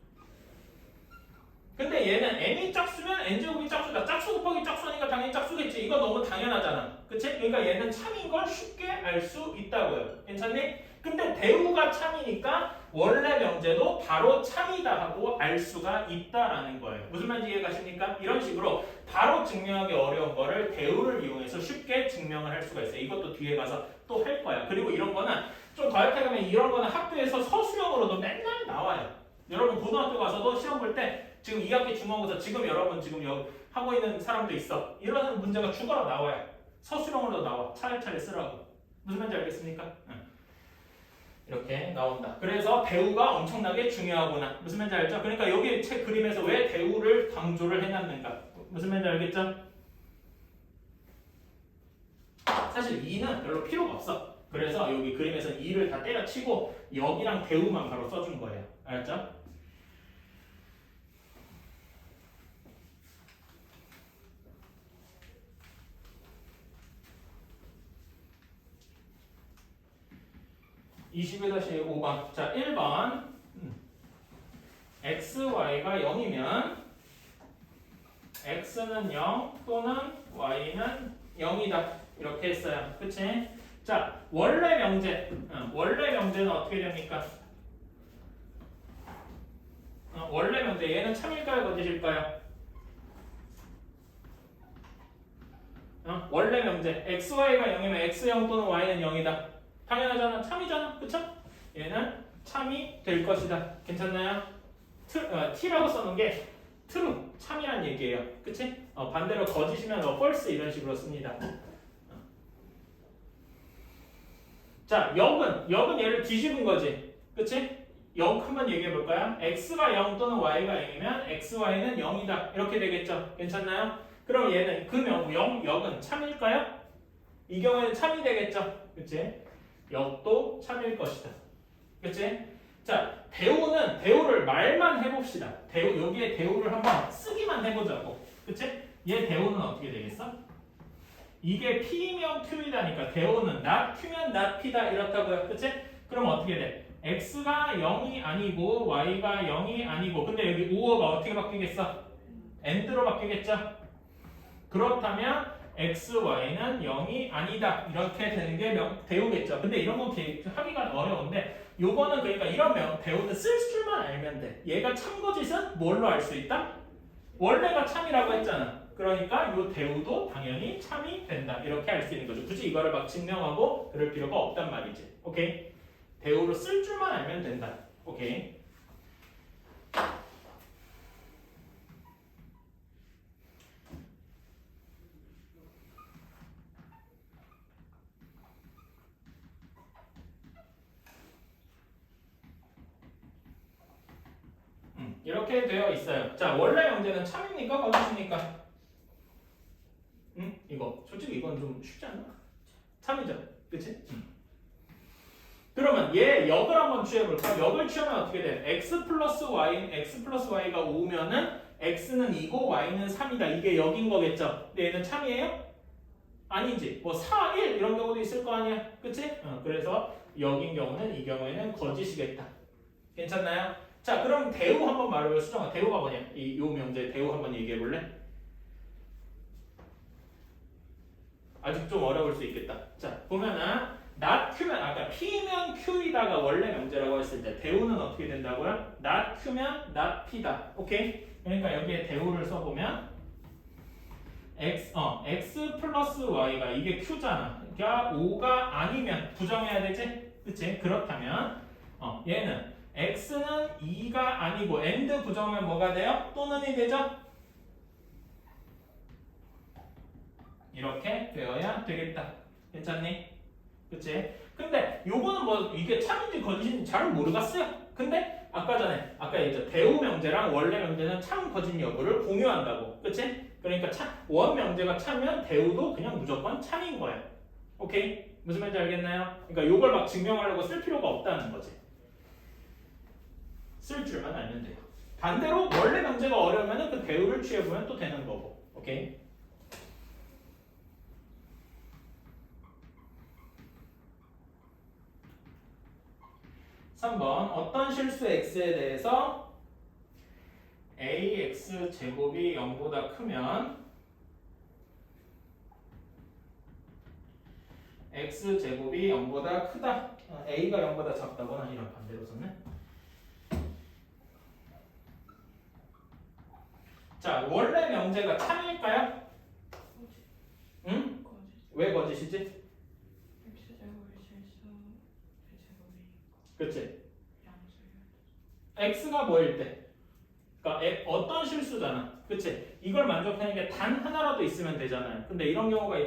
근데 얘는 n이 짝수면 n 제곱이 짝수다. 짝수 곱하기 짝수니까 당연히 짝수겠지. 이거 너무 당연하잖아. 그치? 그러니까 얘는 참인 걸 쉽게 알 수 있다고요. 괜찮니? 근데 대우가 참이니까 원래 명제도 바로 참이다 하고 알 수가 있다라는 거예요. 무슨 말인지 이해가십니까? 이런 식으로 바로 증명하기 어려운 거를 대우를 이용해서 쉽게 증명을 할 수가 있어요. 이것도 뒤에 가서 또 할 거야. 그리고 이런 거는 좀 더 얇게 가면 이런 거는 학교에서 서술형으로도 맨날 나와요. 여러분 고등학교 가서도 시험 볼 때 지금 2학기 중간고사 지금 여러분 지금 하고 있는 사람도 있어. 이런 문제가 죽어라 나와요. 서술형으로도 나와. 차례차례 쓰라고. 무슨 말인지 알겠습니까? 이렇게 나온다. 그래서 대우가 엄청나게 중요하구나. 무슨 말인지 알죠? 그러니까 여기 책 그림에서 왜 대우를 강조를 해놨는가? 무슨 말인지 알겠죠? 사실 2는 별로 필요가 없어. 그래서 여기 그림에서 2를 다 때려치고 여기랑 대우만 바로 써준 거예요. 알았죠? (21-5번) 자 1번 x, y가 0이면 x는 0 또는 y는 0이다. 이렇게 했어요. 그치? 자, 원래 명제는 어떻게 됩니까? 원래 명제 얘는 참일까요? 거짓일까요? 원래 명제 x, y가 0이면 x 0 또는 y는 0이다. 당연하잖아. 참이잖아. 그쵸? 얘는 참이 될 것이다. 괜찮나요? t라고 써놓은 게 true, 참이란 얘기예요. 그치? 반대로 거짓이면 false 이런 식으로 씁니다. 자, 역은 얘를 뒤집은 거지. 그치? 역 한번 얘기해 볼까요? x가 0 또는 y가 0이면 x, y는 0이다. 이렇게 되겠죠? 괜찮나요? 그럼 얘는 역은 참일까요? 이 경우에는 참이 되겠죠? 그치? 역도 참일 것이다. 그치? 자, 대우를 말만 해봅시다. 여기에 대우를 한번 쓰기만 해보자고. 그치? 얘 대우는 어떻게 되겠어? 이게 P면 Q이다니까 대우는 not Q면 not P다 이렇다고요. 그치? 그럼 어떻게 돼? X가 0이 아니고 Y가 0이 아니고 근데 여기 우어가 어떻게 바뀌겠어? AND로 바뀌겠죠? 그렇다면 X, Y는 0이 아니다. 이렇게 되는 게 대우겠죠. 근데 이런 거 하기가 어려운데 요거는 그러니까 이런 대우는 쓸 줄만 알면 돼. 얘가 참거짓은 뭘로 알 수 있다? 원래가 참이라고 했잖아. 그러니까 이 대우도 당연히 참이 된다. 이렇게 할 수 있는 거죠. 굳이 이거를 막 증명하고 그럴 필요가 없단 말이지. 오케이? 대우로 쓸 줄만 알면 된다. 오케이? 이렇게 되어 있어요. 자, 원래 명제는 참입니까? 거짓입니까? 이거 솔직히 이건 좀 쉽지 않나? 참이죠. 그치? 그러면 얘 역을 한번 취해볼까? 역을 취하면 어떻게 돼? x 플러스 y가 5면은 x는 2고 y는 3이다. 이게 역인 거겠죠? 근데 얘는 참이에요? 아니지. 뭐 4, 1 이런 경우도 있을 거 아니야. 그치? 그래서 역인 경우는 이 경우에는 거짓이겠다. 괜찮나요? 자, 그럼 대우 한번 말해볼래? 수정아, 대우가 뭐냐? 요 명제 대우 한번 얘기해볼래? 아직 좀 어려울 수 있겠다. 자, 보면은 not Q면 아까 P면 Q이다가 원래 명제라고 했을 때 대우는 어떻게 된다고요? not Q면 not P다. 오케이? 그러니까 여기에 대우를 써보면 x 플러스 y가 이게 Q잖아. 그러니까 5가 아니면 부정해야 되지? 그치? 그렇다면 얘는 x는 2가 아니고 and 부정하면 뭐가 돼요? 또는이 되죠? 이렇게 되어야 되겠다. 괜찮니? 그치? 근데 요거는 뭐 이게 참인지 거짓인지 잘 모르겠어요. 근데 아까 얘기했죠. 대우 명제랑 원래 명제는 참 거짓 여부를 공유한다고. 그치? 그러니까 원 명제가 참면 대우도 그냥 무조건 참인 거야. 오케이? 무슨 말인지 알겠나요? 그러니까 요걸 막 증명하려고 쓸 필요가 없다는 거지. 쓸 줄만 알면 돼요. 반대로 원래 명제가 어려우면 그 대우를 취해보면 또 되는 거고. 오케이? (3번) 어떤 실수 x에 대해서 ax 제곱이 0보다 크면 x 제곱이 0보다 크다. a가 0보다 작다거나 이런 반대로 썼네. 자, 원래 명제가 참일까요? 응? 왜 거짓이지? X제곱이 실수 B제곱이 그치? 양수일 x가 뭐일 때? 그러니까 어떤 실수잖아. 그치? 이걸 만족하는 게 단 하나라도 있으면 되잖아요. 근데 이런 경우가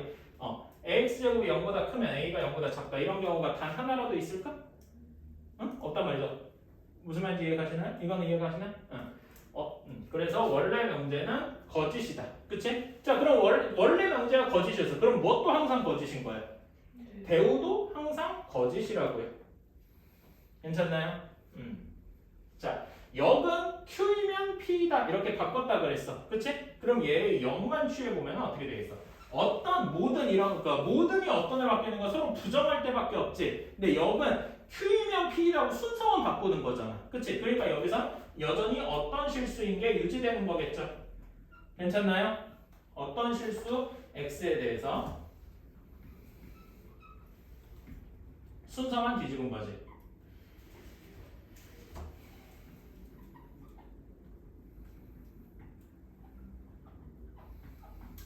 ax제곱이 0보다 크면 a가 0보다 작다. 이런 경우가 단 하나라도 있을까? 응? 없단 말이죠. 무슨 말인지 이해가시나요? 이거는 이해가시나요? 응. 그래서 원래 명제는 거짓이다. 그치? 자, 그럼 원래 명제가 거짓이었어. 그럼 무엇도 항상 거짓인 거예요? 대우도 항상 거짓이라고요. 괜찮나요? 자, 역은 Q이면 P이다. 이렇게 바꿨다 그랬어. 그치? 그럼 얘를 0만 취해보면 어떻게 되겠어? 그러니까 모든이 어떤 애 바뀌는 건 서로 부정할 때밖에 없지. 근데 역은 Q이면 P라고 순서만 바꾸는 거잖아. 그치? 그러니까 여기서 여전히 어떤 실수인 게 유지되는 거겠죠. 괜찮나요? 어떤 실수? x에 대해서 순서만 뒤집은 거지.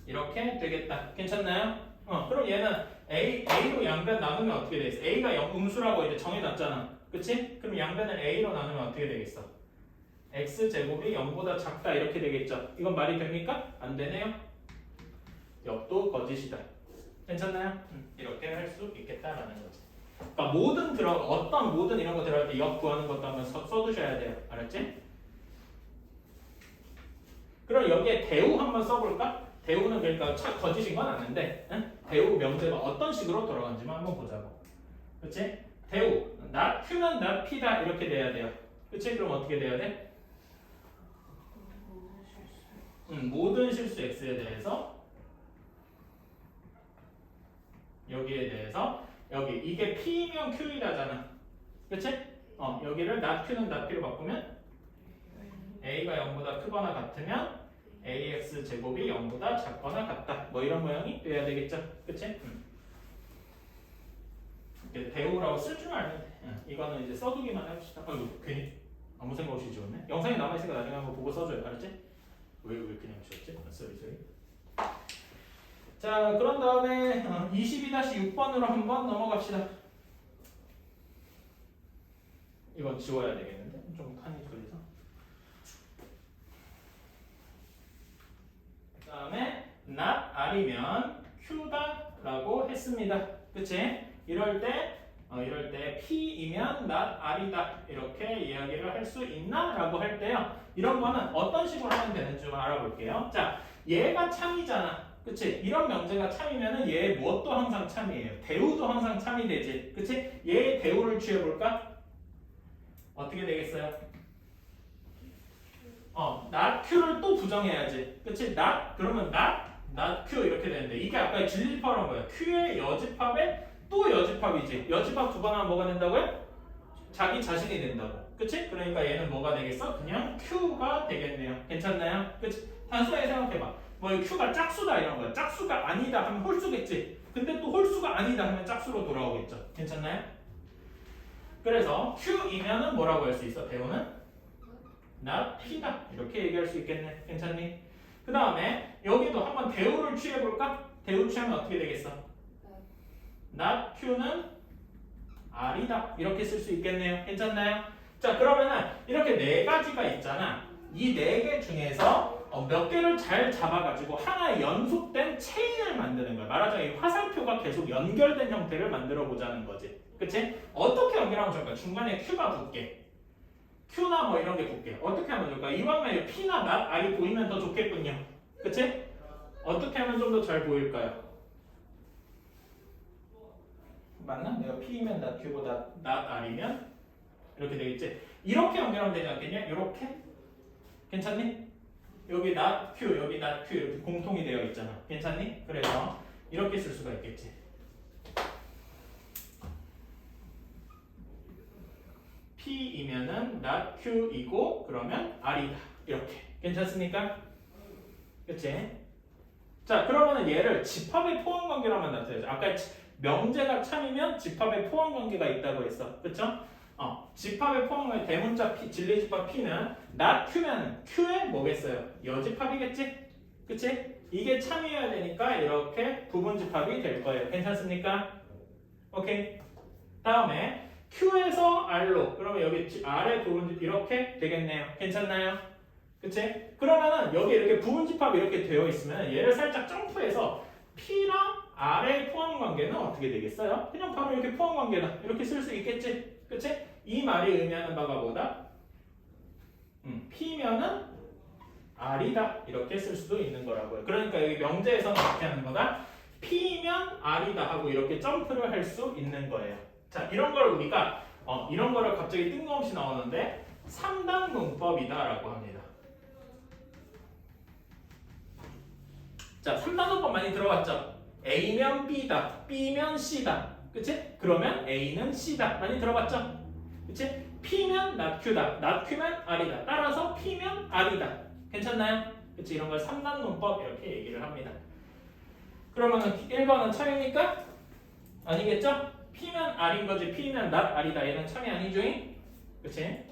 이렇게 되겠다. 괜찮나요? 그럼 얘는 A로 양변 나누면 어떻게 되겠어? A가 음수라고 이제 정해놨잖아. 그치? 그럼 양변을 A로 나누면 어떻게 되겠어? X제곱이 0보다 작다 이렇게 되겠죠? 이건 말이 됩니까? 안 되네요? 역도 거짓이다. 괜찮나요? 이렇게 할 수 있겠다라는 거지. 그러니까 어떤 모든 이런 거 들어갈 때 역 구하는 것도 한번 써두셔야 돼요. 알았지? 그럼 여기에 대우 한번 써볼까? 대우는 그러니까 거짓인 건 아는데 대우 명제가 어떤 식으로 돌아가는지만 한번 보자고. 그치? 대우 not Q는 not P다 이렇게 돼야 돼요. 그치? 그럼 어떻게 돼야 돼? 모든 실수 X에 대해서 여기에 대해서 여기 이게 P이면 Q이라잖아. 그치? 여기를 not Q는 not P로 바꾸면 A가 0보다 크거나 같으면 AX 제곱이 0보다 작거나 같다. 뭐 이런 모양이 돼야 되겠죠. 그치? 이렇게 대우라고 쓸 줄 알면 돼. 이거는 이제 써두기만 해봅시다. 아이고 괜히 아무 생각 없이 지웠네. 영상에 남아있으니까 나중에 한번 보고 써줘요. 알았지? 왜 그냥 지웠지? 쏘리. 자 그런 다음에 22-6번으로 한번 넘어갑시다. 이건 지워야 되겠는데? 좀 칸이 걸려서. 그 다음에 not R이면 Q다 라고 했습니다. 그치? 이럴 때 P이면 not R이다 이렇게 이야기를 할 수 있나? 라고 할 때요 이런 거는 어떤 식으로 하면 되는지 좀 알아볼게요. 자 얘가 참이잖아. 그치? 이런 명제가 참이면은 얘 무엇도 항상 참이에요. 대우도 항상 참이 되지. 그치? 얘의 대우를 취해볼까? 어떻게 되겠어요? not Q를 또 부정해야지. 그치? 그러면 not Q 이렇게 되는데 이게 아까 진리집합한 거야. Q의 여집합에 또 여집합이지. 여집합 두 번 하면 뭐가 된다고요? 자기 자신이 된다고. 그치? 그러니까 얘는 뭐가 되겠어? 그냥 Q가 되겠네요. 괜찮나요? 그치? 단순하게 생각해봐. 뭐 Q가 짝수다 이런 거야. 짝수가 아니다 하면 홀수겠지. 근데 또 홀수가 아니다 하면 짝수로 돌아오겠죠. 괜찮나요? 그래서 Q이면은 뭐라고 할 수 있어? 대우는 not P다 이렇게 얘기할 수 있겠네. 괜찮니? 그 다음에 여기도 한번 대우를 취해볼까? 대우 취하면 어떻게 되겠어? not Q는 R이다 이렇게 쓸 수 있겠네요. 괜찮나요? 자 그러면은 이렇게 네 가지가 있잖아. 이 네 개 중에서 몇 개를 잘 잡아가지고 하나의 연속된 체인을 만드는 거야. 말하자면 이 화살표가 계속 연결된 형태를 만들어 보자는 거지. 그치? 어떻게 연결하면 좋을까? 중간에 Q가 붙게. Q나 뭐 이런 게 붙게. 어떻게 하면 좋을까? 이왕이면 P나 not, R이 보이면 더 좋겠군요. 그치? 어떻게 하면 좀 더 잘 보일까요? 맞나? 내가 P면 not Q보다 not R이면 이렇게 되겠지? 이렇게 연결하면 되지 않겠냐? 이렇게? 괜찮니? 여기 not Q, 여기 not Q 이렇게 공통이 되어 있잖아. 괜찮니? 그래서 이렇게 쓸 수가 있겠지. P이면은 not Q이고 그러면 R이다. 이렇게. 괜찮습니까? 그치? 자 그러면은 얘를 집합의 포함관계로 한번 나타내죠. 아까 명제가 참이면 집합의 포함관계가 있다고 했어. 그쵸? 집합의 포함관계 대문자 P, 진리집합 P는 not Q면 Q의 뭐겠어요? 여집합이겠지? 그치? 이게 참이어야 되니까 이렇게 부분집합이 될 거예요. 괜찮습니까? 오케이. 다음에 Q에서 R로 그러면 여기 R의 부분집 이렇게 되겠네요. 괜찮나요? 그치? 그러면은 여기 이렇게 부분집합이 이렇게 되어 있으면 얘를 살짝 점프해서 P랑 R의 포함관계는 어떻게 되겠어요? 그냥 바로 이렇게 포함관계다. 이렇게 쓸 수 있겠지? 그치? 이 말이 의미하는 바가 뭐다? P면은 R이다. 이렇게 쓸 수도 있는 거라고요. 그러니까 여기 명제에서는 어떻게 하는 거다? P면 R이다 하고 이렇게 점프를 할 수 있는 거예요. 자, 이런 걸 우리가 이런 거를 갑자기 뜬금없이 나오는데 3단 문법이다라고 합니다. 자, 3단 문법 많이 들어봤죠? A면 B다, B면 C다. 그치? 그러면 A는 C다. 많이 들어봤죠? 그치? P면 not Q다, not Q면 R이다. 따라서 P면 R이다. 괜찮나요? 그치? 이런 걸 3단 논법 이렇게 얘기를 합니다. 그러면은 1번은 참입니까? 아니겠죠? P면 R인 거지 P면 not R이다. 얘는 참이 아니죠? 그치?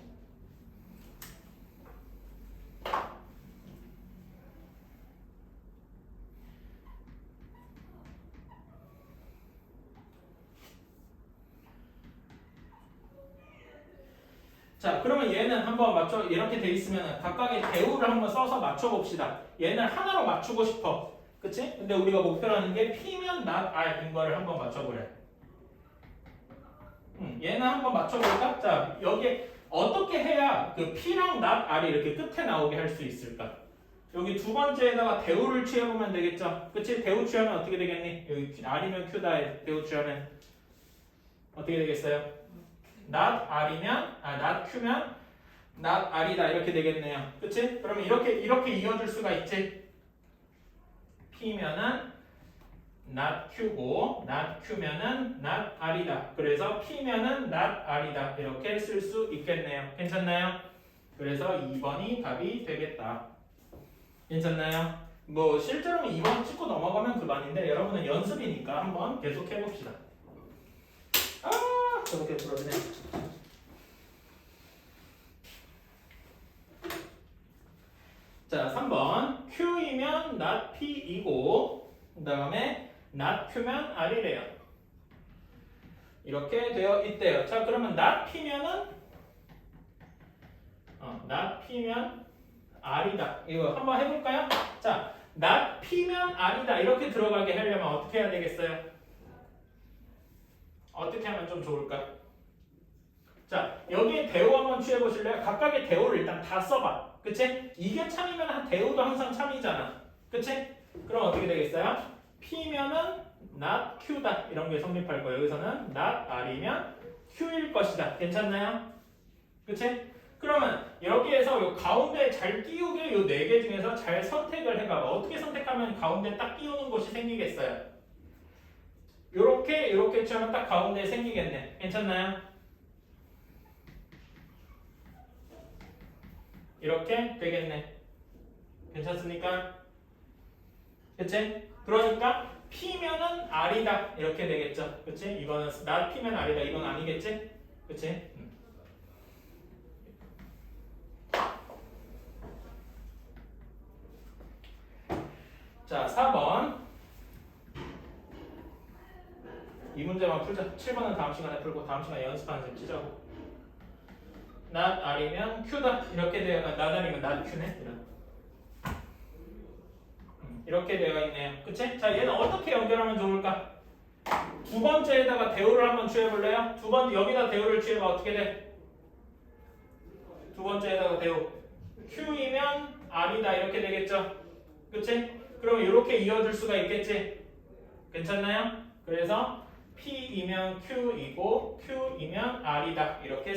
자, 그러면 얘는 한번 맞춰 이렇게 돼 있으면 각각의 대우를 한번 써서 맞춰 봅시다. 얘는 하나로 맞추고 싶어. 그치? 근데 우리가 목표로 하는 게 P면 not R인 거를 한번 맞춰보래. 얘는 한번 맞춰볼까? 자, 여기 어떻게 해야 그 P랑 not R이 이렇게 끝에 나오게 할 수 있을까? 여기 두 번째에다가 대우를 취해보면 되겠죠? 그치? 대우 취하면 어떻게 되겠니? 여기 R이면 Q다에 대우 취하면 어떻게 되겠어요? not R이면 not Q면 not R이다 이렇게 되겠네요. 그치? 그러면 이렇게 이어줄 수가 있지. P면은 not Q고 not Q면은 not R이다. 그래서 P면은 not R이다. 이렇게 쓸 수 있겠네요. 괜찮나요? 그래서 2번이 답이 되겠다. 괜찮나요? 뭐 실제로는 2번 찍고 넘어가면 그만인데 여러분은 연습이니까 한번 계속 해봅시다. 저렇게 부러지네. 자, 3번 Q이면 not P이고 그 다음에 not Q면 R이래요. 이렇게 되어 있대요. 자, 그러면 not P면은 not P면 R이다. 이거 한번 해볼까요? 자, not P면 R이다. 이렇게 들어가게 하려면 어떻게 해야 되겠어요? 어떻게 하면 좀 좋을까? 자, 여기에 대우 한번 취해보실래요? 각각의 대우를 일단 다 써봐. 그치? 이게 참이면 대우도 항상 참이잖아. 그치? 그럼 어떻게 되겠어요? P면은 not Q다. 이런 게 성립할 거예요. 여기서는 not R이면 Q일 것이다. 괜찮나요? 그치? 그러면 여기에서 요 가운데 잘 끼우게 요 4개 중에서 잘 선택을 해봐봐. 어떻게 선택하면 가운데 딱 끼우는 곳이 생기겠어요? 요렇게 취하면 딱 가운데에 생기겠네. 괜찮나요? 이렇게 되겠네. 괜찮습니까? 그치? 그러니까 P면은 R이다. 이렇게 되겠죠. 그치? 이거는 not P면 R이다. 이건 아니겠지? 그치? 자, 4번. 이 문제만 풀자. 7번은 다음 시간에 풀고 다음 시간에 연습하는 셈 치자고. not R이면 Q다. 이렇게 되어 not R이면 not Q네. 이렇게 되어 있네요. 그치? 자, 얘는 어떻게 연결하면 좋을까? 두 번째에다가 대우를 한번 취해볼래요? 두 번째 여기다 대우를 취해봐. 어떻게 돼? 두 번째에다가 대우 Q이면 R이다. 이렇게 되겠죠? 그치? 그럼 이렇게 이어줄 수가 있겠지? 괜찮나요? 그래서 P이면 Q이고 Q이면 R이다. 이렇게